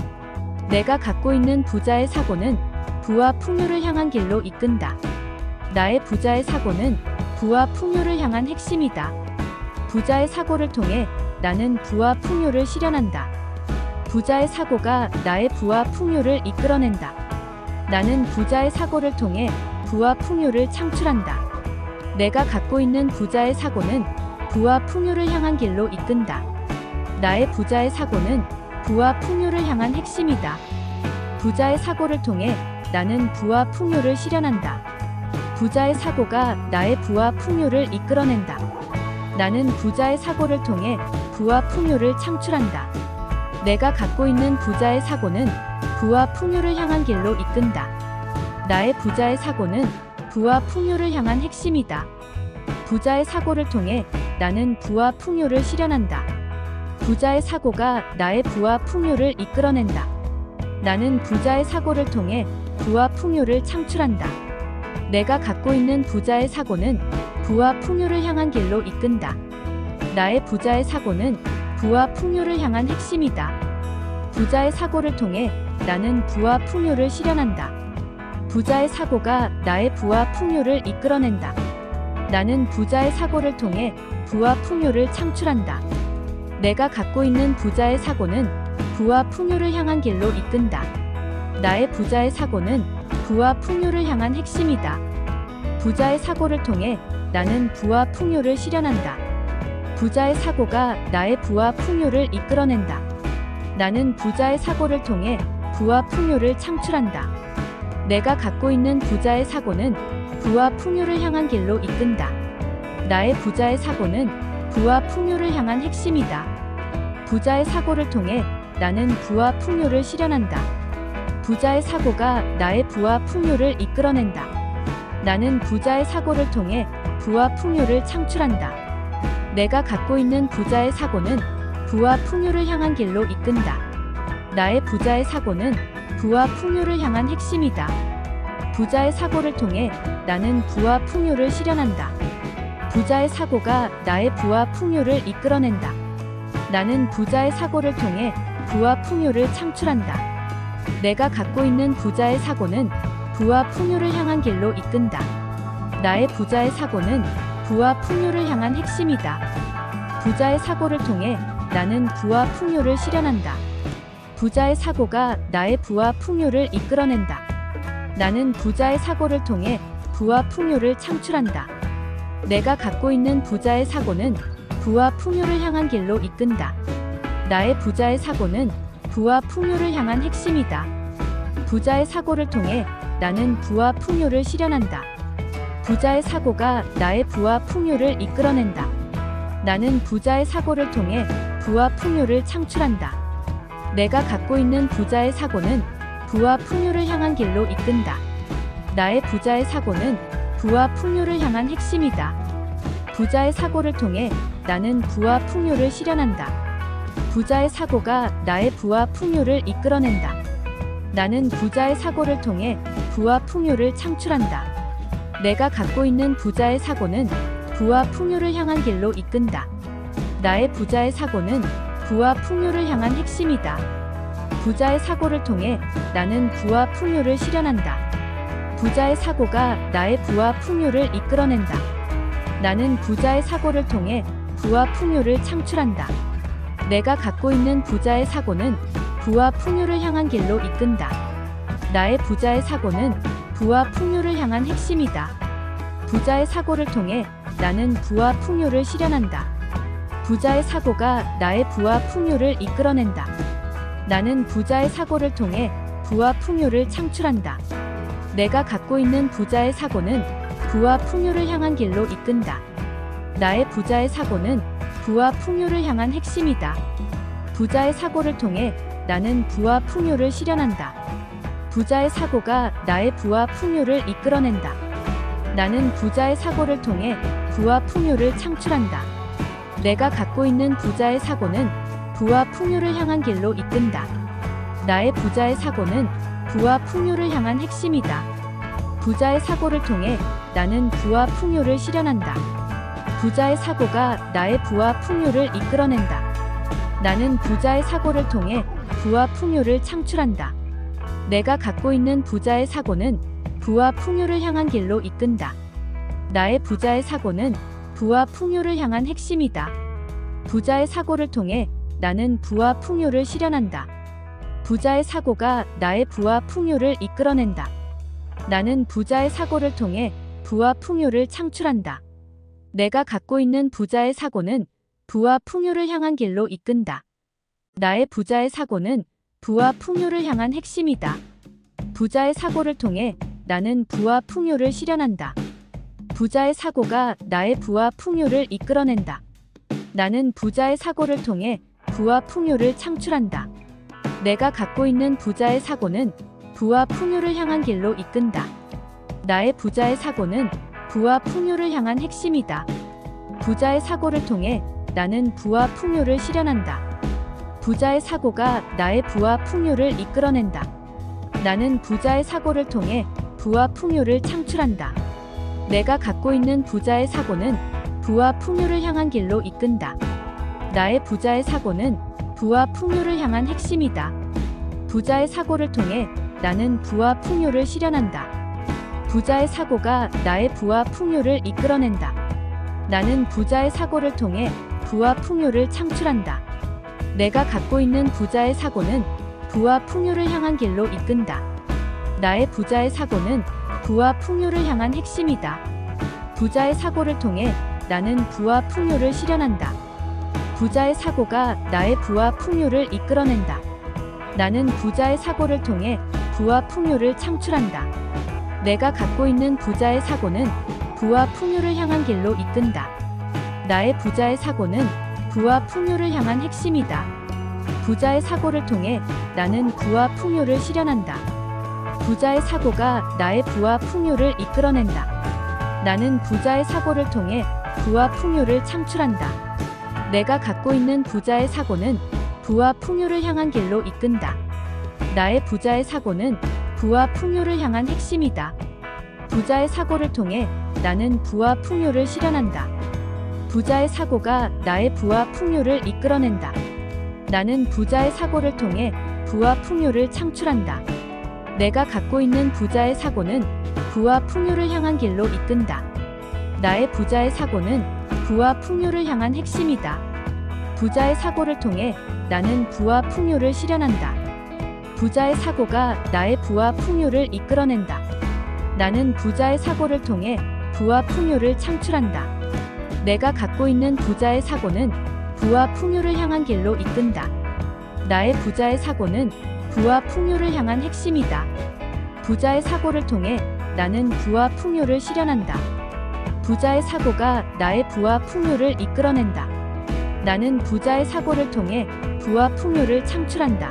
내가 갖고 있는 부자의 사고는 부와 풍요를 향한 길로 이끈다. 나의 부자의 사고는 부와 풍요를 향한 핵심이다. 부자의 사고를 통해 나는 부와 풍요를 실현한다. 부자의 사고가 나의 부와 풍요를 이끌어낸다. 나는 부자의 사고를 통해 부와 풍요를 창출한다. 내가 갖고 있는 부자의 사고는 부와 풍요를 향한 길로 이끈다. 나의 부자의 사고는 부와 풍요를 향한 핵심이다. 부자의 사고를 통해 나는 부와 풍요를 실현한다. 부자의 사고가 나의 부와 풍요를 이끌어낸다. 나는 부자의 사고를 통해 부와 풍요를 창출한다. 내가 갖고 있는 부자의 사고는 부와 풍요를 향한 길로 이끈다. 나의 부자의 사고는 부와 풍요를 향한 핵심이다. 부자의 사고를 통해 나는 부와 풍요를 실현한다. 부자의 사고가 나의 부와 풍요를 이끌어낸다. 나는 부자의 사고를 통해 부와 풍요를 창출한다. 내가 갖고 있는 부자의 사고는 부와 풍요를 향한 길로 이끈다. 나의 부자의 사고는 부와 풍요를 향한 핵심이다. 부자의 사고를 통해 나는 부와 풍요를 실현한다. 부자의 사고가 나의 부와 풍요를 이끌어낸다. 나는 부자의 사고를 통해 부와 풍요를 창출한다. 내가 갖고 있는 부자의 사고는 부와 풍요를 향한 길로 이끈다. 나의 부자의 사고는 부와 풍요를 향한 핵심이다. 부자의 사고를 통해 나는 부와 풍요를 실현한다. 부자의 사고가 나의 부와 풍요를 이끌어낸다. 나는 부자의 사고를 통해 부와 풍요를 창출한다. 내가 갖고 있는 부자의 사고는 부와 풍요를 향한 길로 이끈다. 나의 부자의 사고는 부와 풍요를 향한 핵심이다. 부자의 사고를 통해 나는 부와 풍요를 실현한다. 부자의 사고가 나의 부와 풍요를 이끌어낸다. 나는 부자의 사고를 통해 부와 풍요를 창출한다. 내가 갖고 있는 부자의 사고는 부와 풍요를 향한 길로 이끈다. 나의 부자의 사고는 부와 풍요를 향한 핵심이다. 부자의 사고를 통해 나는 부와 풍요를 실현한다. 부자의 사고가 나의 부와 풍요를 이끌어낸다. 나는 부자의 사고를 통해 부와 풍요를 창출한다. 내가 갖고 있는 부자의 사고는 부와 풍요를 향한 길로 이끈다. 나의 부자의 사고는 부와 풍요를 향한 핵심이다. 부자의 사고를 통해 나는 부와 풍요를 실현한다. 부자의 사고가 나의 부와 풍요를 이끌어낸다. 나는 부자의 사고를 통해 부와 풍요를 창출한다. 내가 갖고 있는 부자의 사고는 부와 풍요를 향한 길로 이끈다. 나의 부자의 사고는 부와 풍요를 향한 핵심이다. 부자의 사고를 통해 나는 부와 풍요를 실현한다. 부자의 사고가 나의 부와 풍요를 이끌어낸다. 나는 부자의 사고를 통해 부와 풍요를 창출한다. 내가 갖고 있는 부자의 사고는 부와 풍요를 향한 길로 이끈다. 나의 부자의 사고는 부와 풍요를 향한 핵심이다. 부자의 사고를 통해 나는 부와 풍요를 실현한다. 부자의 사고가 나의 부와 풍요를 이끌어낸다. 나는 부자의 사고를 통해 부와 풍요를 창출한다. 내가 갖고 있는 부자의 사고는 부와 풍요를 향한 길로 이끈다. 나의 부자의 사고는 부와 풍요를 향한 핵심이다. 부자의 사고를 통해 나는 부와 풍요를 실현한다. 부자의 사고가 나의 부와 풍요를 이끌어낸다. 나는 부자의 사고를 통해 부와 풍요를 창출한다. 내가 갖고 있는 부자의 사고는 부와 풍요를 향한 길로 이끈다. 나의 부자의 사고는 부와 풍요를 향한 핵심이다. 부자의 사고를 통해 나는 부와 풍요를 실현한다. 부자의 사고가 나의 부와 풍요를 이끌어낸다. 나는 부자의 사고를 통해 부와 풍요를 창출한다. 내가 갖고 있는 부자의 사고는 부와 풍요를 향한 길로 이끈다. 나의 부자의 사고는 부와 풍요를 향한 핵심이다. 부자의 사고를 통해 나는 부와 풍요를 실현한다. 부자의 사고가 나의 부와 풍요를 이끌어낸다. 나는 부자의 사고를 통해 부와 풍요를 창출한다. 내가 갖고 있는 부자의 사고는 부와 풍요를 향한 길로 이끈다. 나의 부자의 사고는 부와 풍요를 향한 핵심이다. 부자의 사고를 통해 나는 부와 풍요를 실현한다. 부자의 사고가 나의 부와 풍요를 이끌어낸다. 나는 부자의 사고를 통해 부와 풍요를 창출한다. 내가 갖고 있는 부자의 사고는 부와 풍요를 향한 길로 이끈다. 나의 부자의 사고는 부와 풍요를 향한 핵심이다. 부자의 사고를 통해 나는 부와 풍요를 실현한다. 부자의 사고가 나의 부와 풍요를 이끌어낸다. 나는 부자의 사고를 통해 부와 풍요를 창출한다. 내가 갖고 있는 부자의 사고는 부와 풍요를 향한 길로 이끈다. 나의 부자의 사고는 부와 풍요를 향한 핵심이다. 부자의 사고를 통해 나는 부와 풍요를 실현한다. 부자의 사고가 나의 부와 풍요를 이끌어낸다. 나는 부자의 사고를 통해 부와 풍요를 창출한다. 내가 갖고 있는 부자의 사고는 부와 풍요를 향한 길로 이끈다. 나의 부자의 사고는 부와 풍요를 향한 핵심이다. 부자의 사고를 통해 나는 부와 풍요를 실현한다. 부자의 사고가 나의 부와 풍요를 이끌어낸다. 나는 부자의 사고를 통해 부와 풍요를 창출한다. 내가 갖고 있는 부자의 사고는 부와 풍요를 향한 길로 이끈다. 나의 부자의 사고는 부와 풍요를 향한 핵심이다. 부자의 사고를 통해 나는 부와 풍요를 실현한다. 부자의 사고가 나의 부와 풍요를 이끌어낸다. 나는 부자의 사고를 통해 부와 풍요를 창출한다. 내가 갖고 있는 부자의 사고는 부와 풍요를 향한 길로 이끈다. 나의 부자의 사고는 부와 풍요를 향한 핵심이다. 부자의 사고를 통해 나는 부와 풍요를 실현한다. 부자의 사고가 나의 부와 풍요를 이끌어낸다. 나는 부자의 사고를 통해 부와 풍요를 창출한다. 내가 갖고 있는 부자의 사고는 부와 풍요를 향한 길로 이끈다. 나의 부자의 사고는 부와 풍요를 향한 핵심이다. 부자의 사고를 통해 나는 부와 풍요를 실현한다. 부자의 사고가 나의 부와 풍요를 이끌어낸다. 나는 부자의 사고를 통해 부와 풍요를 창출한다. 내가 갖고 있는 부자의 사고는 부와 풍요를 향한 길로 이끈다. 나의 부자의 사고는 부와 풍요를 향한 핵심이다. 부자의 사고를 통해 나는 부와 풍요를 실현한다. 부자의 사고가 나의 부와 풍요를 이끌어낸다. 나는 부자의 사고를 통해 부와 풍요를 창출한다. 내가 갖고 있는 부자의 사고는 부와 풍요를 향한 길로 이끈다. 나의 부자의 사고는 부와 풍요를 향한 핵심이다. 부자의 사고를 통해 나는 부와 풍요를 실현한다. 부자의 사고가 나의 부와 풍요를 이끌어낸다. 나는 부자의 사고를 통해 부와 풍요를 창출한다. 내가 갖고 있는 부자의 사고는 부와 풍요를 향한 길로 이끈다. 나의 부자의 사고는 부와 풍요를 향한 핵심이다. 부자의 사고를 통해 나는 부와 풍요를 실현한다. 부자의 사고가 나의 부와 풍요를 이끌어낸다. 나는 부자의 사고를 통해 부와 풍요를 창출한다.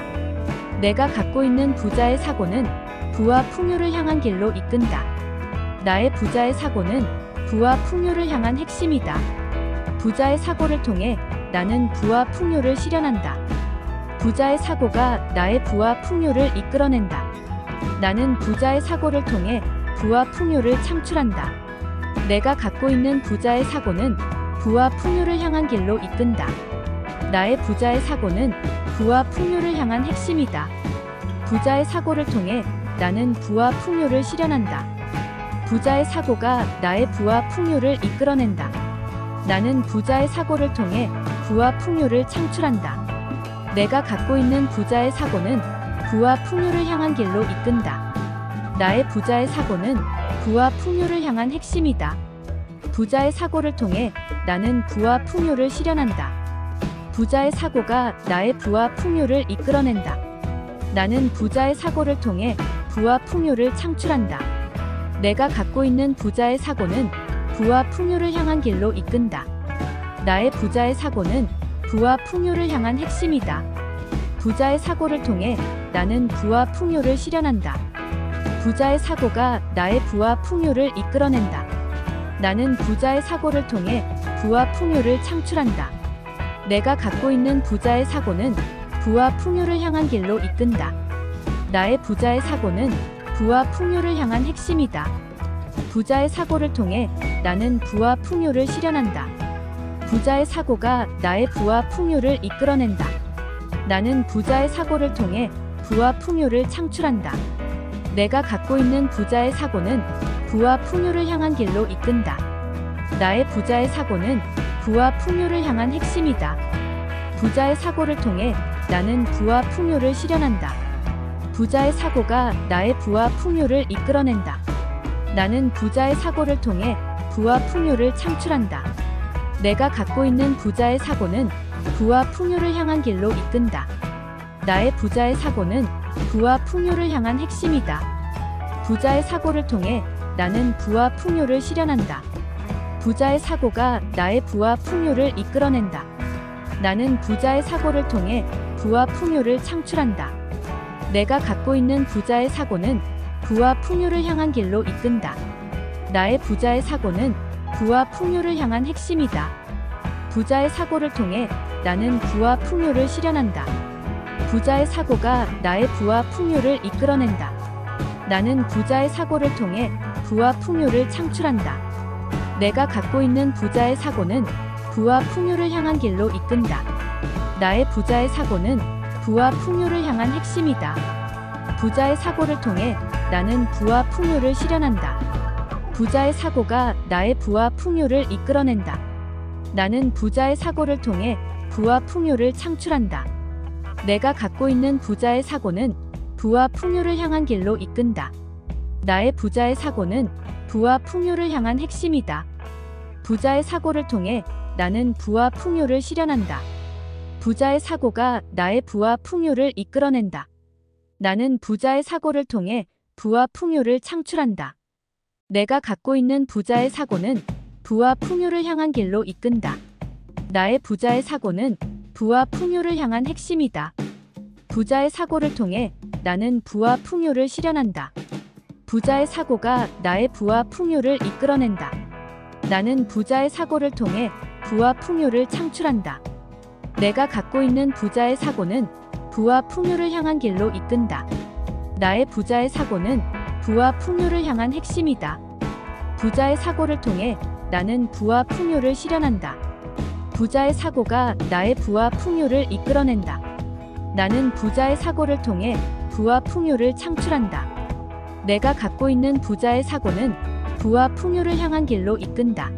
내가 갖고 있는 부자의 사고는 부와 풍요를 향한 길로 이끈다. 나의 부자의 사고는 부와 풍요를 향한 핵심이다. 부자의 사고를 통해 나는 부와 풍요를 실현한다. 부자의 사고가 나의 부와 풍요를 이끌어낸다. 나는 부자의 사고를 통해 부와 풍요를 창출한다. 내가 갖고 있는 부자의 사고는 부와 풍요를 향한 길로 이끈다. 나의 부자의 사고는 부와 풍요를 향한 핵심이다. 부자의 사고를 통해 나는 부와 풍요를 실현한다. 부자의 사고가 나의 부와 풍요를 이끌어낸다. 나는 부자의 사고를 통해 부와 풍요를 창출한다. 내가 갖고 있는 부자의 사고는 부와 풍요를 향한 길로 이끈다. 나의 부자의 사고는 부와 풍요를 향한 핵심이다. 부자의 사고를 통해 나는 부와 풍요를 실현한다. 부자의 사고가 나의 부와 풍요를 이끌어낸다. 나는 부자의 사고를 통해 부와 풍요를 창출한다. 내가 갖고 있는 부자의 사고는 부와 풍요를 향한 길로 이끈다. 나의 부자의 사고는 부와 풍요를 향한 핵심이다. 부자의 사고를 통해 나는 부와 풍요를 실현한다. 부자의 사고가 나의 부와 풍요를 이끌어낸다. 나는 부자의 사고를 통해 부와 풍요를 창출한다. 내가 갖고 있는 부자의 사고는 부와 풍요를 향한 길로 이끈다. 나의 부자의 사고는 부와 풍요를 향한 핵심이다. 부자의 사고를 통해 나는 부와 풍요를 실현한다. 부자의 사고가 나의 부와 풍요를 이끌어낸다. 나는 부자의 사고를 통해 부와 풍요를 창출한다. 내가 갖고 있는 부자의 사고는 부와 풍요를 향한 길로 이끈다. 나의 부자의 사고는 부와 풍요를 향한 핵심이다. 부자의 사고를 통해 나는 부와 풍요를 실현한다. 부자의 사고가 나의 부와 풍요를 이끌어낸다. 나는 부자의 사고를 통해 부와 풍요를 창출한다. 내가 갖고 있는 부자의 사고는 부와 풍요를 향한 길로 이끈다. 나의 부자의 사고는 부와 풍요를 향한 핵심이다. 부자의 사고를 통해 나는 부와 풍요를 실현한다. 부자의 사고가 나의 부와 풍요를 이끌어낸다. 나는 부자의 사고를 통해 부와 풍요를 창출한다. 내가 갖고 있는 부자의 사고는 부와 풍요를 향한 길로 이끈다. 나의 부자의 사고는 부와 풍요를 향한 핵심이다. 부자의 사고를 통해 나는 부와 풍요를 실현한다. 부자의 사고가 나의 부와 풍요를 이끌어낸다. 나는 부자의 사고를 통해 부와 풍요를 창출한다. 내가 갖고 있는 부자의 사고는 부와 풍요를 향한 길로 이끈다. 나의 부자의 사고는 부와 풍요를 향한 핵심이다. 부자의 사고를 통해 나는 부와 풍요를 실현한다. 부자의 사고가 나의 부와 풍요를 이끌어낸다. 나는 부자의 사고를 통해 부와 풍요를 창출한다. 내가 갖고 있는 부자의 사고는 부와 풍요를 향한 길로 이끈다. 나의 부자의 사고는 부와 풍요를 향한 핵심이다. 부자의 사고를 통해 나는 부와 풍요를 실현한다. 부자의 사고가 나의 부와 풍요를 이끌어낸다. 나는 부자의 사고를 통해 부와 풍요를 창출한다. 내가 갖고 있는 부자의 사고는 부와 풍요를 향한 길로 이끈다. 나의 부자의 사고는 부와 풍요를 향한 핵심이다. 부자의 사고를 통해 나는 부와 풍요를 실현한다. 부자의 사고가 나의 부와 풍요를 이끌어낸다. 나는 부자의 사고를 통해 부와 풍요를 창출한다. 내가 갖고 있는 부자의 사고는 부와 풍요를 향한 길로 이끈다. 나의 부자의 사고는 부와 풍요를 향한 핵심이다. 부자의 사고를 통해 나는 부와 풍요를 실현한다. 부자의 사고가 나의 부와 풍요를 이끌어낸다. 나는 부자의 사고를 통해 부와 풍요를 창출한다. 내가 갖고 있는 부자의 사고는 부와 풍요를 향한 길로 이끈다.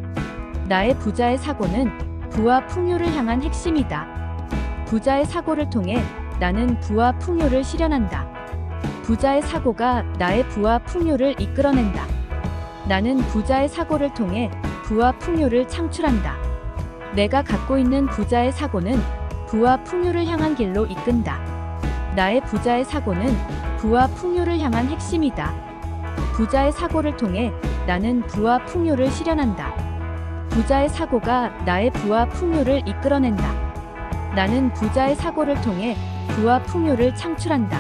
나의 부자의 사고는 부와 풍요를 향한 핵심이다. 부자의 사고를 통해 나는 부와 풍요를 실현한다. 부자의 사고가 나의 부와 풍요를 이끌어낸다. 나는 부자의 사고를 통해 부와 풍요를 창출한다. 내가 갖고 있는 부자의 사고는 부와 풍요를 향한 길로 이끈다. 나의 부자의 사고는 부와 풍요를 향한 핵심이다. 부자의 사고를 통해 나는 부와 풍요를 실현한다. 부자의 사고가 나의 부와 풍요를 이끌어낸다. 나는 부자의 사고를 통해 부와 풍요를 창출한다.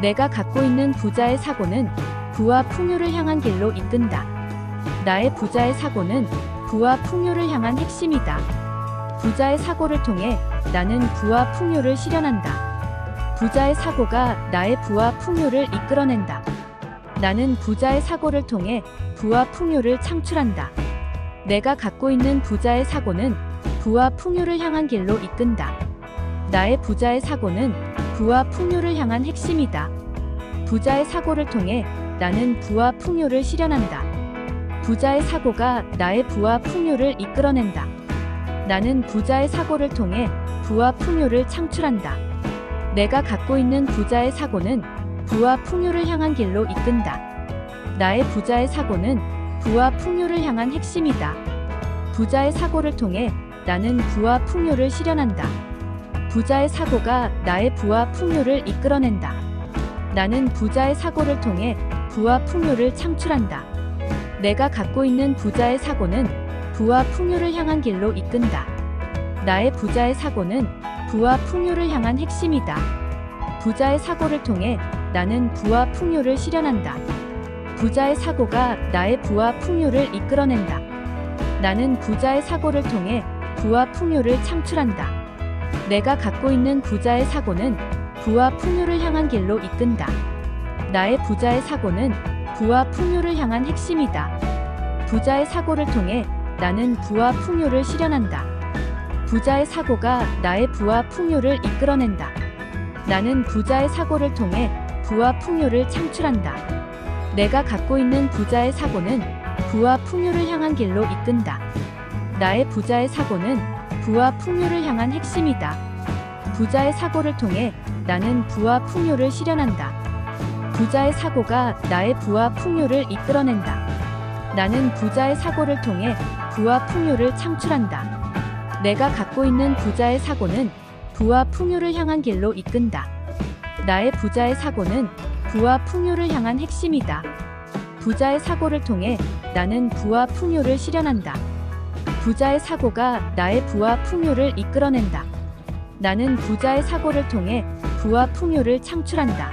내가 갖고 있는 부자의 사고는 부와 풍요를 향한 길로 이끈다. 나의 부자의 사고는 부와 풍요를 향한 핵심이다. 부자의 사고를 통해 나는 부와 풍요를 실현한다. 부자의 사고가 나의 부와 풍요를 이끌어낸다. 나는 부자의 사고를 통해 부와 풍요를 창출한다. 내가 갖고 있는 부자의 사고는 부와 풍요를 향한 길로 이끈다. 나의 부자의 사고는 부와 풍요를 향한 핵심이다. 부자의 사고를 통해 나는 부와 풍요를 실현한다. 부자의 사고가 나의 부와 풍요를 이끌어낸다. 나는 부자의 사고를 통해 부와 풍요를 창출한다. 내가 갖고 있는 부자의 사고는 부와 풍요를 향한 길로 이끈다. 나의 부자의 사고는 부와 풍요를 향한 핵심이다. 부자의 사고를 통해 나는 부와 풍요를 실현한다. 부자의 사고가 나의 부와 풍요를 이끌어낸다. 나는 부자의 사고를 통해 부와 풍요를 창출한다. 내가 갖고 있는 부자의 사고는 부와 풍요를 향한 길로 이끈다. 나의 부자의 사고는 부와 풍요를 향한 핵심이다. 부자의 사고를 통해 나는 부와 풍요를 실현한다. 부자의 사고가 나의 부와 풍요를 이끌어낸다. 나는 부자의 사고를 통해 부와 풍요를 창출한다. 내가 갖고 있는 부자의 사고는 부와 풍요를 향한 길로 이끈다. 나의 부자의 사고는 부와 풍요를 향한 핵심이다. 부자의 사고를 통해 나는 부와 풍요를 실현한다. 부자의 사고가 나의 부와 풍요를 이끌어낸다. 나는 부자의 사고를 통해 부와 풍요를 창출한다. 내가 갖고 있는 부자의 사고는 부와 풍요를 향한 길로 이끈다. 나의 부자의 사고는 부와 풍요를 향한 핵심이다. 부자의 사고를 통해 나는 부와 풍요를 실현한다. 부자의 사고가 나의 부와 풍요를 이끌어낸다. 나는 부자의 사고를 통해 부와 풍요를 창출한다. 내가 갖고 있는 부자의 사고는 부와 풍요를 향한 길로 이끈다. 나의 부자의 사고는 부와 풍요를 향한 핵심이다. 부자의 사고를 통해 나는 부와 풍요를 실현한다. 부자의 사고가 나의 부와 풍요를 이끌어낸다. 나는 부자의 사고를 통해 부와 풍요를 창출한다.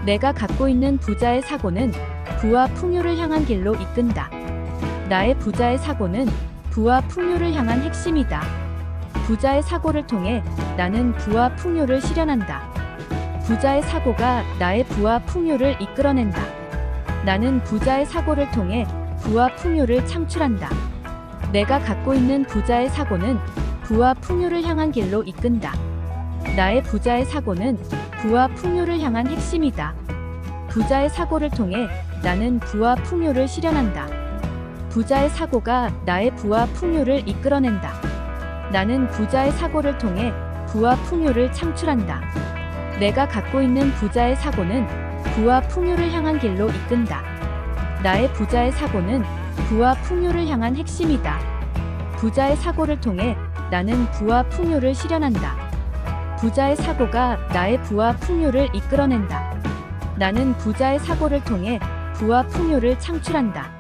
내가 갖고 있는 부자의 사고는 부와 풍요를 향한 길로 이끈다. 나의 부자의 사고는 부와 풍요를 향한 핵심이다. 부자의 사고를 통해 나는 부와 풍요를 실현한다. 부자의 사고가 나의 부와 풍요를 이끌어낸다. 나는 부자의 사고를 통해 부와 풍요를 창출한다. 내가 갖고 있는 부자의 사고는 부와 풍요를 향한 길로 이끈다. 나의 부자의 사고는 부와 풍요를 향한 핵심이다. 부자의 사고를 통해 나는 부와 풍요를 실현한다. 부자의 사고가 나의 부와 풍요를 이끌어낸다. 나는 부자의 사고를 통해 부와 풍요를 창출한다. 내가 갖고 있는 부자의 사고는 부와 풍요를 향한 길로 이끈다. 나의 부자의 사고는 부와 풍요를 향한 핵심이다. 부자의 사고를 통해 나는 부와 풍요를 실현한다. 부자의 사고가 나의 부와 풍요를 이끌어낸다. 나는 부자의 사고를 통해 부와 풍요를 창출한다.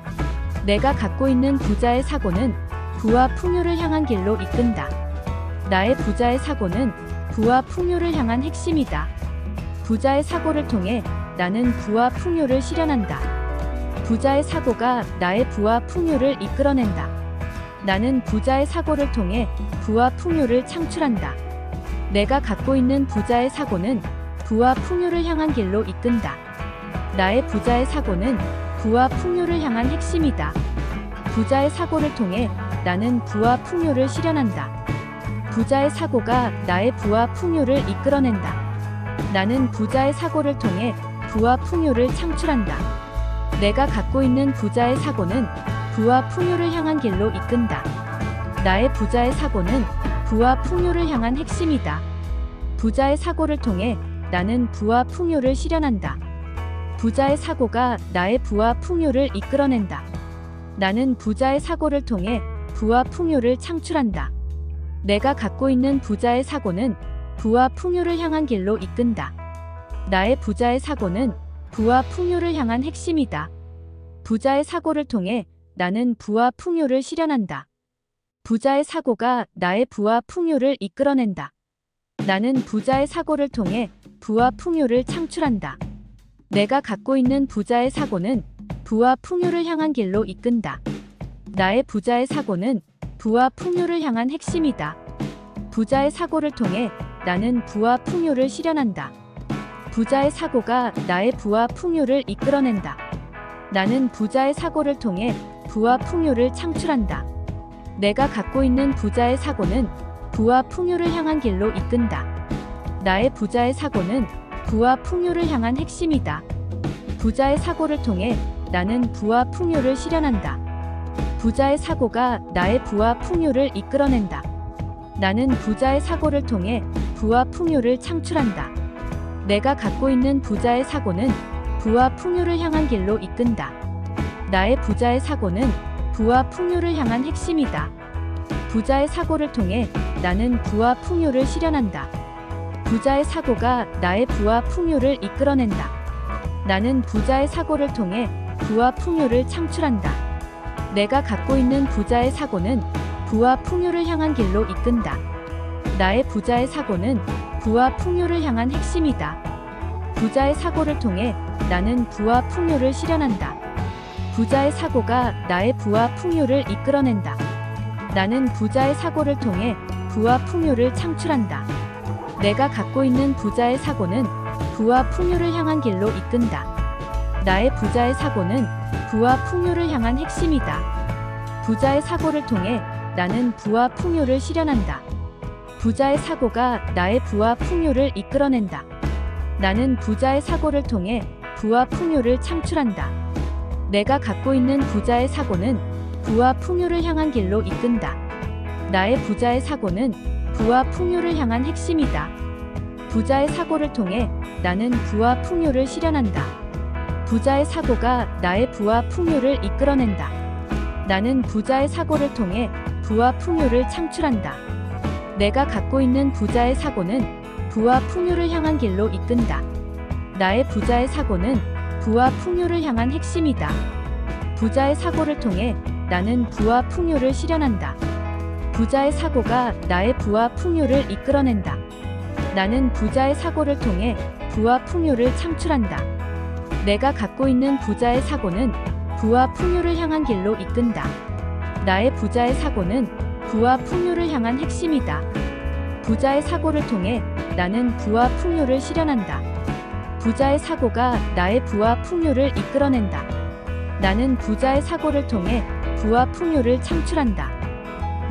내가 갖고 있는 부자의 사고는 부와 풍요를 향한 길로 이끈다. 나의 부자의 사고는 부와 풍요를 향한 핵심이다. 부자의 사고를 통해 나는 부와 풍요를 실현한다. 부자의 사고가 나의 부와 풍요를 이끌어낸다. 나는 부자의 사고를 통해 부와 풍요를 창출한다. 내가 갖고 있는 부자의 사고는 부와 풍요를 향한 길로 이끈다. 나의 부자의 사고는 부와 풍요를 향한 핵심이다. 부자의 사고를 통해 나는 부와 풍요를 실현한다. 부자의 사고가 나의 부와 풍요를 이끌어낸다. 나는 부자의 사고를 통해 부와 풍요를 창출한다. 내가 갖고 있는 부자의 사고는 부와 풍요를 향한 길로 이끈다. 나의 부자의 사고는 부와 풍요를 향한 핵심이다. 부자의 사고를 통해 나는 부와 풍요를 실현한다. 부자의 사고가 나의 부와 풍요를 이끌어낸다. 나는 부자의 사고를 통해 부와 풍요를 창출한다. 내가 갖고 있는 부자의 사고는 부와 풍요를 향한 길로 이끈다. 나의 부자의 사고는 부와 풍요를 향한 핵심이다. 부자의 사고를 통해 나는 부와 풍요를 실현한다. 부자의 사고가 나의 부와 풍요를 이끌어낸다. 나는 부자의 사고를 통해 부와 풍요를 창출한다. 내가 갖고 있는 부자의 사고는 부와 풍요를 향한 길로 이끈다. 나의 부자의 사고는 부와 풍요를 향한 핵심이다. 부자의 사고를 통해 나는 부와 풍요를 실현한다. 부자의 사고가 나의 부와 풍요를 이끌어낸다. 나는 부자의 사고를 통해 부와 풍요를 창출한다. 내가 갖고 있는 부자의 사고는 부와 풍요를 향한 길로 이끈다. 나의 부자의 사고는 부와 풍요를 향한 핵심이다. 부자의 사고를 통해 나는 부와 풍요를 실현한다. 부자의 사고가 나의 부와 풍요를 이끌어낸다. 나는 부자의 사고를 통해 부와 풍요를 창출한다. 내가 갖고 있는 부자의 사고는 부와 풍요를 향한 길로 이끈다. 나의 부자의 사고는 부와 풍요를 향한 핵심이다. 부자의 사고를 통해 나는 부와 풍요를 실현한다. 부자의 사고가 나의 부와 풍요를 이끌어낸다. 나는 부자의 사고를 통해 부와 풍요를 창출한다. 내가 갖고 있는 부자의 사고는 부와 풍요를 향한 길로 이끈다. 나의 부자의 사고는 부와 풍요를 향한 핵심이다. 부자의 사고를 통해 나는 부와 풍요를 실현한다. 부자의 사고가 나의 부와 풍요를 이끌어낸다. 나는 부자의 사고를 통해 부와 풍요를 창출한다. 내가 갖고 있는 부자의 사고는 부와 풍요를 향한 길로 이끈다. 나의 부자의 사고는 부와 풍요를 향한 핵심이다. 부자의 사고를 통해 나는 부와 풍요를 실현한다. 부자의 사고가 나의 부와 풍요를 이끌어낸다. 나는 부자의 사고를 통해 부와 풍요를 창출한다. 내가 갖고 있는 부자의 사고는 부와 풍요를 향한 길로 이끈다. 나의 부자의 사고는 부와 풍요를 향한 핵심이다. 부자의 사고를 통해 나는 부와 풍요를 실현한다. 부자의 사고가 나의 부와 풍요를 이끌어낸다. 나는 부자의 사고를 통해 부와 풍요를 창출한다. 내가 갖고 있는 부자의 사고는 부와 풍요를 향한 길로 이끈다. 나의 부자의 사고는 부와 풍요를 향한 핵심이다. 부자의 사고를 통해 나는 부와 풍요를 실현한다. 부자의 사고가 나의 부와 풍요를 이끌어낸다. 나는 부자의 사고를 통해 부와 풍요를 창출한다. 내가 갖고 있는 부자의 사고는 부와 풍요를 향한 길로 이끈다. 나의 부자의 사고는 부와 풍요를 향한 핵심이다. 부자의 사고를 통해 나는 부와 풍요를 실현한다. 부자의 사고가 나의 부와 풍요를 이끌어낸다. 나는 부자의 사고를 통해 부와 풍요를 창출한다.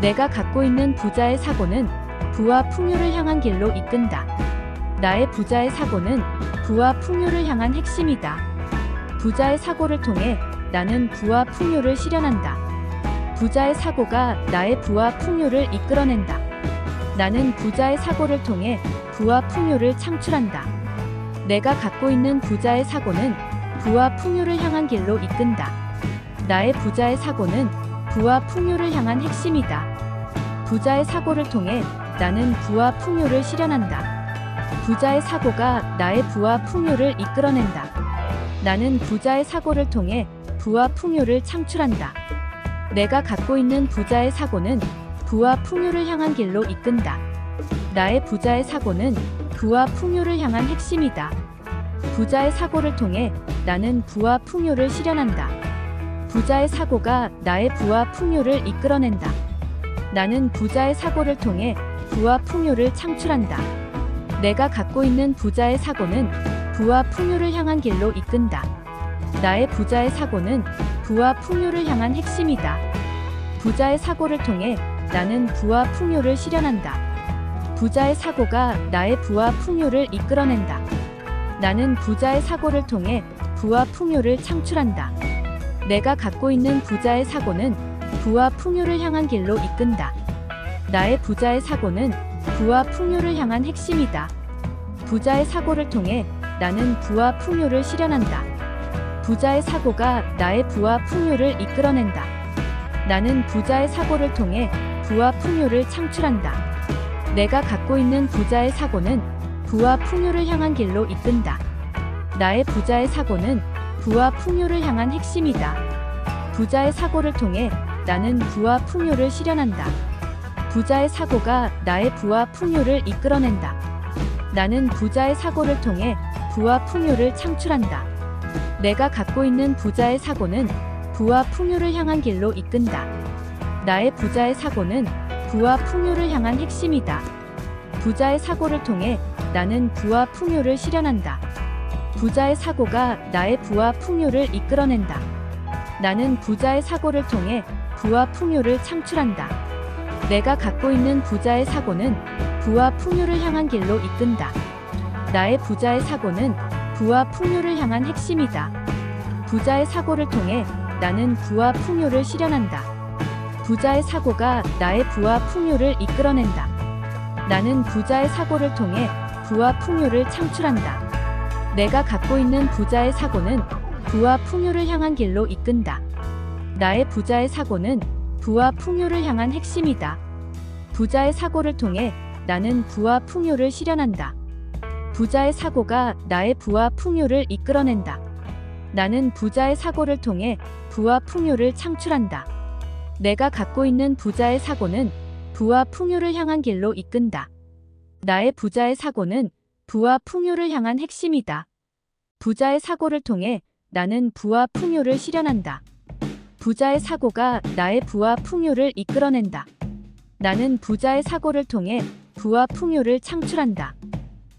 내가 갖고 있는 부자의 사고는 부와 풍요를 향한 길로 이끈다. 나의 부자의 사고는 부와 풍요를 향한 핵심이다. 부자의 사고를 통해 나는 부와 풍요를 실현한다. 부자의 사고가 나의 부와 풍요를 이끌어낸다. 나는 부자의 사고를 통해 부와 풍요를 창출한다. 내가 갖고 있는 부자의 사고는 부와 풍요를 향한 길로 이끈다. 나의 부자의 사고는 부와 풍요를 향한 핵심이다. 부자의 사고를 통해 나는 부와 풍요를 실현한다. 부자의 사고가 나의 부와 풍요를 이끌어낸다. 나는 부자의 사고를 통해 부와 풍요를 창출한다. 내가 갖고 있는 부자의 사고는 부와 풍요를 향한 길로 이끈다. 나의 부자의 사고는 부와 풍요를 향한 핵심이다. 부자의 사고를 통해 나는 부와 풍요를 실현한다. 부자의 사고가 나의 부와 풍요를 이끌어낸다. 나는 부자의 사고를 통해 부와 풍요를 창출한다. 내가 갖고 있는 부자의 사고는 부와 풍요를 향한 길로 이끈다. 나의 부자의 사고는 부와 풍요를 향한 핵심이다. 부자의 사고를 통해 나는 부와 풍요를 실현한다. 부자의 사고가 나의 부와 풍요를 이끌어낸다. 나는 부자의 사고를 통해 부와 풍요를 창출한다. 내가 갖고 있는 부자의 사고는 부와 풍요를 향한 길로 이끈다. 나의 부자의 사고는 부와 풍요를 향한 핵심이다. 부자의 사고를 통해 나는 부와 풍요를 실현한다. 부자의 사고가 나의 부와 풍요를 이끌어낸다. 나는 부자의 사고를 통해 부와 풍요를 창출한다. 내가 갖고 있는 부자의 사고는 부와 풍요를 향한 길로 이끈다. 나의 부자의 사고는 부와 풍요를 향한 핵심이다. 부자의 사고를 통해 나는 부와 풍요를 실현한다. 부자의 사고가 나의 부와 풍요를 이끌어낸다. 나는 부자의 사고를 통해 부와 풍요를 창출한다. 내가 갖고 있는 부자의 사고는 부와 풍요를 향한 길로 이끈다. 나의 부자의 사고는 부와 풍요를 향한 핵심이다. 부자의 사고를 통해 나는 부와 풍요를 실현한다. 부자의 사고가 나의 부와 풍요를 이끌어낸다. 나는 부자의 사고를 통해 부와 풍요를 창출한다. 내가 갖고 있는 부자의 사고는 부와 풍요를 향한 길로 이끈다. 나의 부자의 사고는 부와 풍요를 향한 핵심이다. 부자의 사고를 통해 나는 부와 풍요를 실현한다. 부자의 사고가 나의 부와 풍요를 이끌어낸다. 나는 부자의 사고를 통해 부와 풍요를 창출한다. 내가 갖고 있는 부자의 사고는 부와 풍요를 향한 길로 이끈다. 나의 부자의 사고는 부와 풍요를 향한 핵심이다. 부자의 사고를 통해 나는 부와 풍요를 실현한다. 부자의 사고가 나의 부와 풍요를 이끌어낸다. 나는 부자의 사고를 통해 부와 풍요를 창출한다. 내가 갖고 있는 부자의 사고는 부와 풍요를 향한 길로 이끈다. 나의 부자의 사고는 부와 풍요를 향한 핵심이다. 부자의 사고를 통해 나는 부와 풍요를 실현한다. 부자의 사고가 나의 부와 풍요를 이끌어낸다. 나는 부자의 사고를 통해 부와 풍요를 창출한다.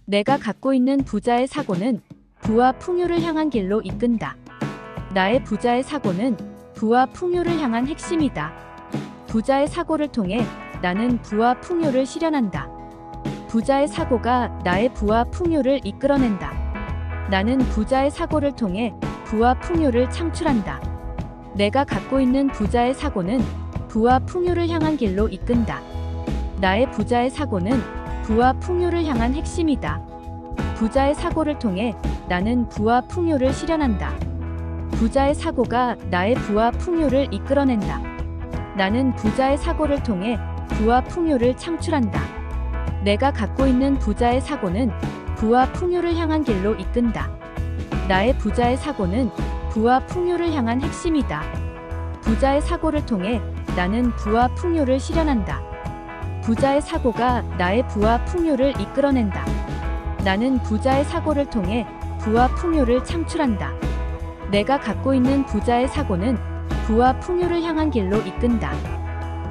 내가 갖고 있는 부자의 사고는 부와 풍요를 향한 길로 이끈다. 나의 부자의 사고는 부와 풍요를 향한 핵심이다. 부자의 사고를 통해 나는 부와 풍요를 실현한다. 부자의 사고가 나의 부와 풍요를 이끌어낸다. 나는 부자의 사고를 통해 부와 풍요를 창출한다. 내가 갖고 있는 부자의 사고는 부와 풍요를 향한 길로 이끈다. 나의 부자의 사고는 부와 풍요를 향한 핵심이다. 부자의 사고를 통해 나는 부와 풍요를 실현한다. 부자의 사고가 나의 부와 풍요를 이끌어낸다. 나는 부자의 사고를 통해 부와 풍요를 창출한다. 내가 갖고 있는 부자의 사고는 부와 풍요를 향한 길로 이끈다. 나의 부자의 사고는 부와 풍요를 향한 핵심이다. 부자의 사고를 통해 나는 부와 풍요를 실현한다. 부자의 사고가 나의 부와 풍요를 이끌어낸다. 나는 부자의 사고를 통해 부와 풍요를 창출한다. 내가 갖고 있는 부자의 사고는 부와 풍요를 향한 길로 이끈다.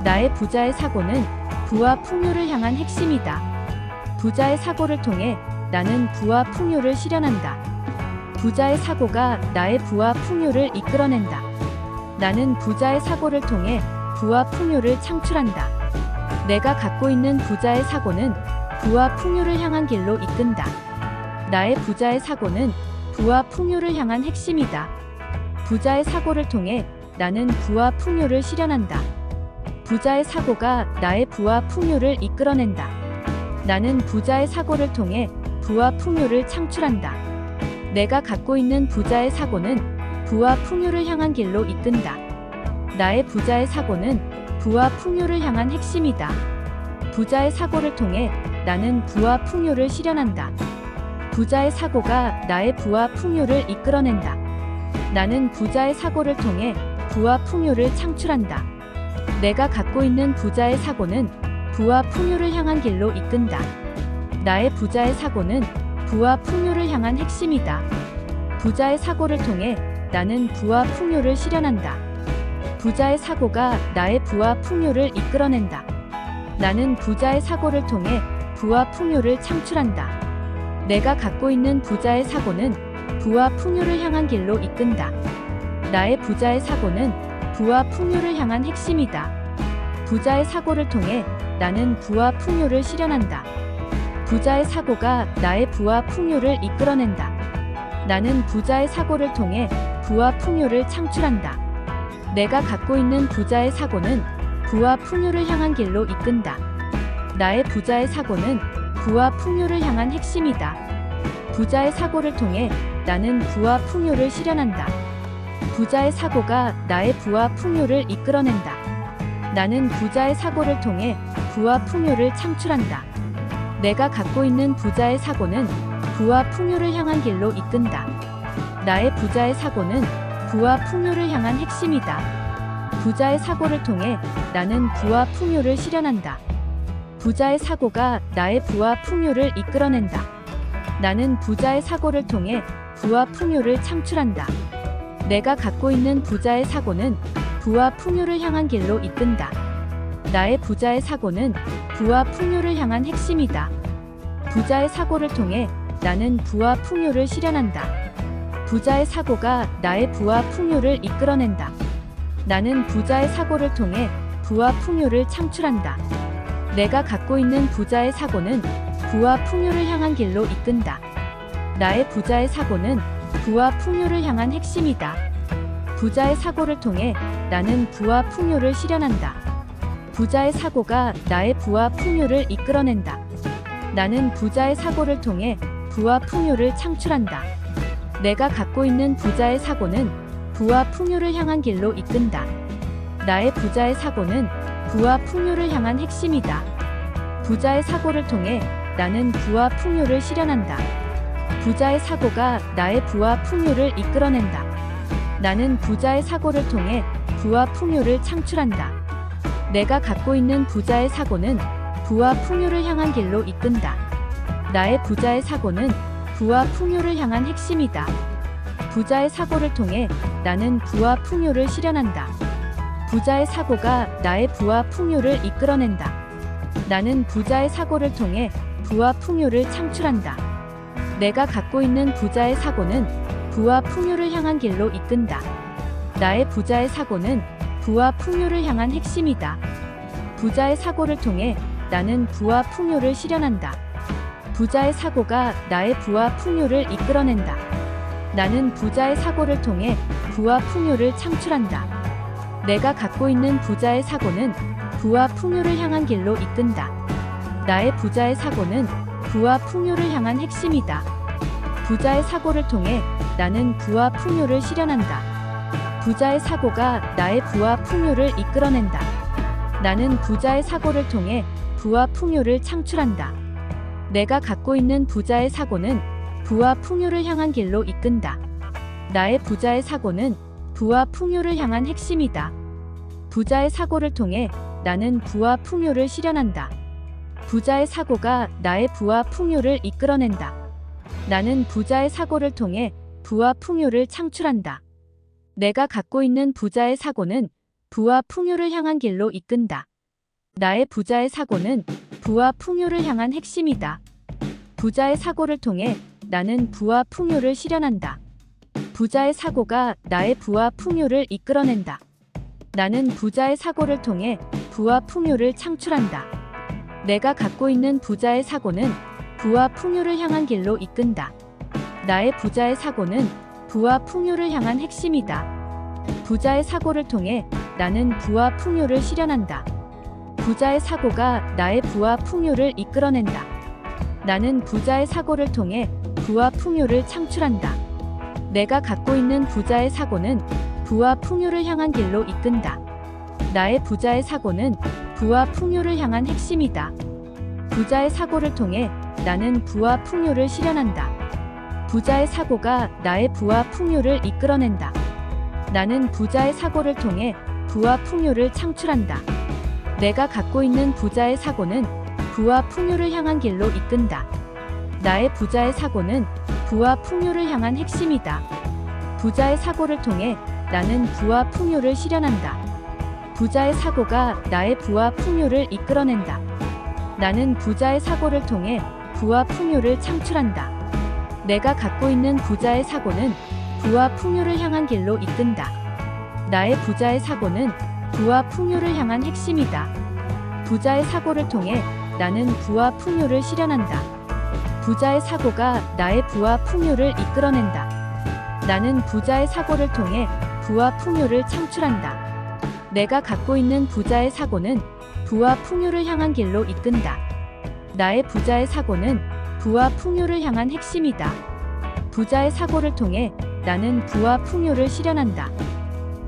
나의 부자의 사고는 부와 풍요를 향한 핵심이다. 부자의 사고를 통해 나는 부와 풍요를 실현한다. 부자의 사고가 나의 부와 풍요를 이끌어낸다. 나는 부자의 사고를 통해 부와 풍요를 창출한다. 내가 갖고 있는 부자의 사고는 부와 풍요를 향한 길로 이끈다. 나의 부자의 사고는 부와 풍요를 향한 핵심이다. 부자의 사고를 통해 나는 부와 풍요를 실현한다. 부자의 사고가 나의 부와 풍요를 이끌어낸다. 나는 부자의 사고를 통해 부와 풍요를 창출한다. 내가 갖고 있는 부자의 사고는 부와 풍요를 향한 길로 이끈다. 나의 부자의 사고는 부와 풍요를 향한 핵심이다. 부자의 사고를 통해 나는 부와 풍요를 실현한다. 부자의 사고가 나의 부와 풍요를 이끌어낸다. 나는 부자의 사고를 통해 부와 풍요를 창출한다. 내가 갖고 있는 부자의 사고는 부와 풍요를 향한 길로 이끈다. 나의 부자의 사고는 부와 풍요를 향한 핵심이다. 부자의 사고를 통해 나는 부와 풍요를 실현한다. 부자의 사고가 나의 부와 풍요를 이끌어낸다. 나는 부자의 사고를 통해 부와 풍요를 창출한다. 내가 갖고 있는 부자의 사고는 부와 풍요를 향한 길로 이끈다. 나의 부자의 사고는 부와 풍요를 향한 핵심이다. 부자의 사고를 통해 나는 부와 풍요를 실현한다. 부자의 사고가 나의 부와 풍요를 이끌어낸다. 나는 부자의 사고를 통해 부와 풍요를 창출한다. 내가 갖고 있는 부자의 사고는 부와 풍요를 향한 길로 이끈다. 나의 부자의 사고는 부와 풍요를 향한 핵심이다. 부자의 사고를 통해 나는 부와 풍요를 실현한다. 부자의 사고가 나의 부와 풍요를 이끌어낸다. 나는 부자의 사고를 통해 부와 풍요를 창출한다. 내가 갖고 있는 부자의 사고는 부와 풍요를 향한 길로 이끈다. 나의 부자의 사고는 부와 풍요를 향한 핵심이다. 부자의 사고를 통해 나는 부와 풍요를 실현한다. 부자의 사고가 나의 부와 풍요를 이끌어낸다. 나는 부자의 사고를 통해 부와 풍요를 창출한다. 내가 갖고 있는 부자의 사고는 부와 풍요를 향한 길로 이끈다. 나의 부자의 사고는 부와 풍요를 향한 핵심이다. 부자의 사고를 통해 나는 부와 풍요를 실현한다. 부자의 사고가 나의 부와 풍요를 이끌어낸다. 나는 부자의 사고를 통해 부와 풍요를 창출한다. 내가 갖고 있는 부자의 사고는 부와 풍요를 향한 길로 이끈다. 나의 부자의 사고는 부와 풍요를 향한 핵심이다. 부자의 사고를 통해 나는 부와 풍요를 실현한다. 부자의 사고가 나의 부와 풍요를 이끌어낸다. 나는 부자의 사고를 통해 부와 풍요를 창출한다. 내가 갖고 있는 부자의 사고는 부와 풍요를 향한 길로 이끈다. 나의 부자의 사고는 부와 풍요를 향한 핵심이다. 부자의 사고를 통해 나는 부와 풍요를 실현한다. 부자의 사고가 나의 부와 풍요를 이끌어낸다. 나는 부자의 사고를 통해 부와 풍요를 창출한다. 내가 갖고 있는 부자의 사고는 부와 풍요를 향한 길로 이끈다. 나의 부자의 사고는 부와 풍요를 향한 핵심이다. 부자의 사고를 통해 나는 부와 풍요를 실현한다. 부자의 사고가 나의 부와 풍요를 이끌어낸다. 나는 부자의 사고를 통해 부와 풍요를 창출한다. 내가 갖고 있는 부자의 사고는 부와 풍요를 향한 길로 이끈다. 나의 부자의 사고는 부와 풍요를 향한 핵심이다. 부자의 사고를 통해 나는 부와 풍요를 실현한다. 부자의 사고가 나의 부와 풍요를 이끌어낸다. 나는 부자의 사고를 통해 부와 풍요를 창출한다. 내가 갖고 있는 부자의 사고는 부와 풍요를 향한 길로 이끈다. 나의 부자의 사고는 부와 풍요를 향한 핵심이다. 부자의 사고를 통해 나는 부와 풍요를 실현한다. 부자의 사고가 나의 부와 풍요를 이끌어낸다. 나는 부자의 사고를 통해 부와 풍요를 창출한다. 내가 갖고 있는 부자의 사고는 부와 풍요를 향한 길로 이끈다. 나의 부자의 사고는 부와 풍요를 향한 핵심이다. 부자의 사고를 통해 나는 부와 풍요를 실현한다. 부자의 사고가 나의 부와 풍요를 이끌어낸다. 나는 부자의 사고를 통해 부와 풍요를 창출한다. 내가 갖고 있는 부자의 사고는 부와 풍요를 향한 길로 이끈다. 나의 부자의 사고는 부와 풍요를 향한 핵심이다. 부자의 사고를 통해 나는 부와 풍요를 실현한다. 부자의 사고가 나의 부와 풍요를 이끌어낸다. 나는 부자의 사고를 통해 부와 풍요를 창출한다. 내가 갖고 있는 부자의 사고는 부와 풍요를 향한 길로 이끈다. 나의 부자의 사고는 부와 풍요를 향한 핵심이다. 부자의 사고를 통해 나는 부와 풍요를 실현한다. 부자의 사고가 나의 부와 풍요를 이끌어낸다. 나는 부자의 사고를 통해 부와 풍요를 창출한다. 내가 갖고 있는 부자의 사고는 부와 풍요를 향한 길로 이끈다. 나의 부자의 사고는 부와 풍요를 향한 핵심이다. 부자의 사고를 통해 나는 부와 풍요를 실현한다. 부자의 사고가 나의 부와 풍요를 이끌어낸다. 나는 부자의 사고를 통해 부와 풍요를 창출한다. 내가 갖고 있는 부자의 사고는 부와 풍요를 향한 길로 이끈다. 나의 부자의 사고는 부와 풍요를 향한 핵심이다. 부자의 사고를 통해 나는 부와 풍요를 실현한다. 부자의 사고가 나의 부와 풍요를 이끌어낸다. 나는 부자의 사고를 통해 부와 풍요를 창출한다. 내가 갖고 있는 부자의 사고는 부와 풍요를 향한 길로 이끈다. 나의 부자의 사고는 부와 풍요를 향한 핵심이다. 부자의 사고를 통해 나는 부와 풍요를 실현한다. 부자의 사고가 나의 부와 풍요를 이끌어낸다. 나는 부자의 사고를 통해 부와 풍요를 창출한다. 내가 갖고 있는 부자의 사고는 부와 풍요를 향한 길로 이끈다. 나의 부자의 사고는 부와 풍요를 향한 핵심이다. 부자의 사고를 통해 나는 부와 풍요를 실현한다.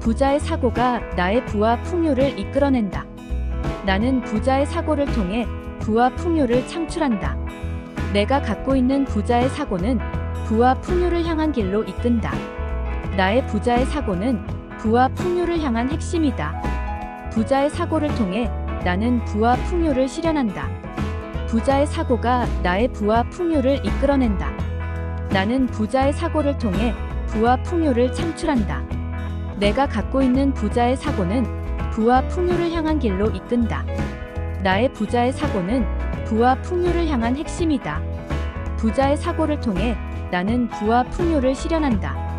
부자의 사고가 나의 부와 풍요를 이끌어낸다. 나는 부자의 사고를 통해 부와 풍요를 창출한다. 내가 갖고 있는 부자의 사고는 부와 풍요를 향한 길로 이끈다. 나의 부자의 사고는 부와 풍요를 향한 핵심이다. 부자의 사고를 통해 나는 부와 풍요를 실현한다. 부자의 사고가 나의 부와 풍요를 이끌어낸다. 나는 부자의 사고를 통해 부와 풍요를 창출한다. 내가 갖고 있는 부자의 사고는 부와 풍요를 향한 길로 이끈다. 나의 부자의 사고는 부와 풍요를 향한 핵심이다. 부자의 사고를 통해 나는 부와 풍요를 실현한다.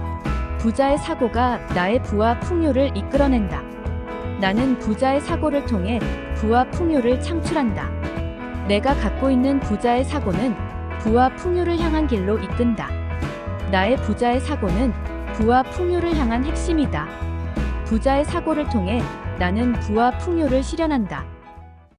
부자의 사고가 나의 부와 풍요를 이끌어낸다. 나는 부자의 사고를 통해 부와 풍요를 창출한다. 내가 갖고 있는 부자의 사고는 부와 풍요를 향한 길로 이끈다. 나의 부자의 사고는 부와 풍요를 향한 핵심이다. 부자의 사고를 통해 나는 부와 풍요를 실현한다.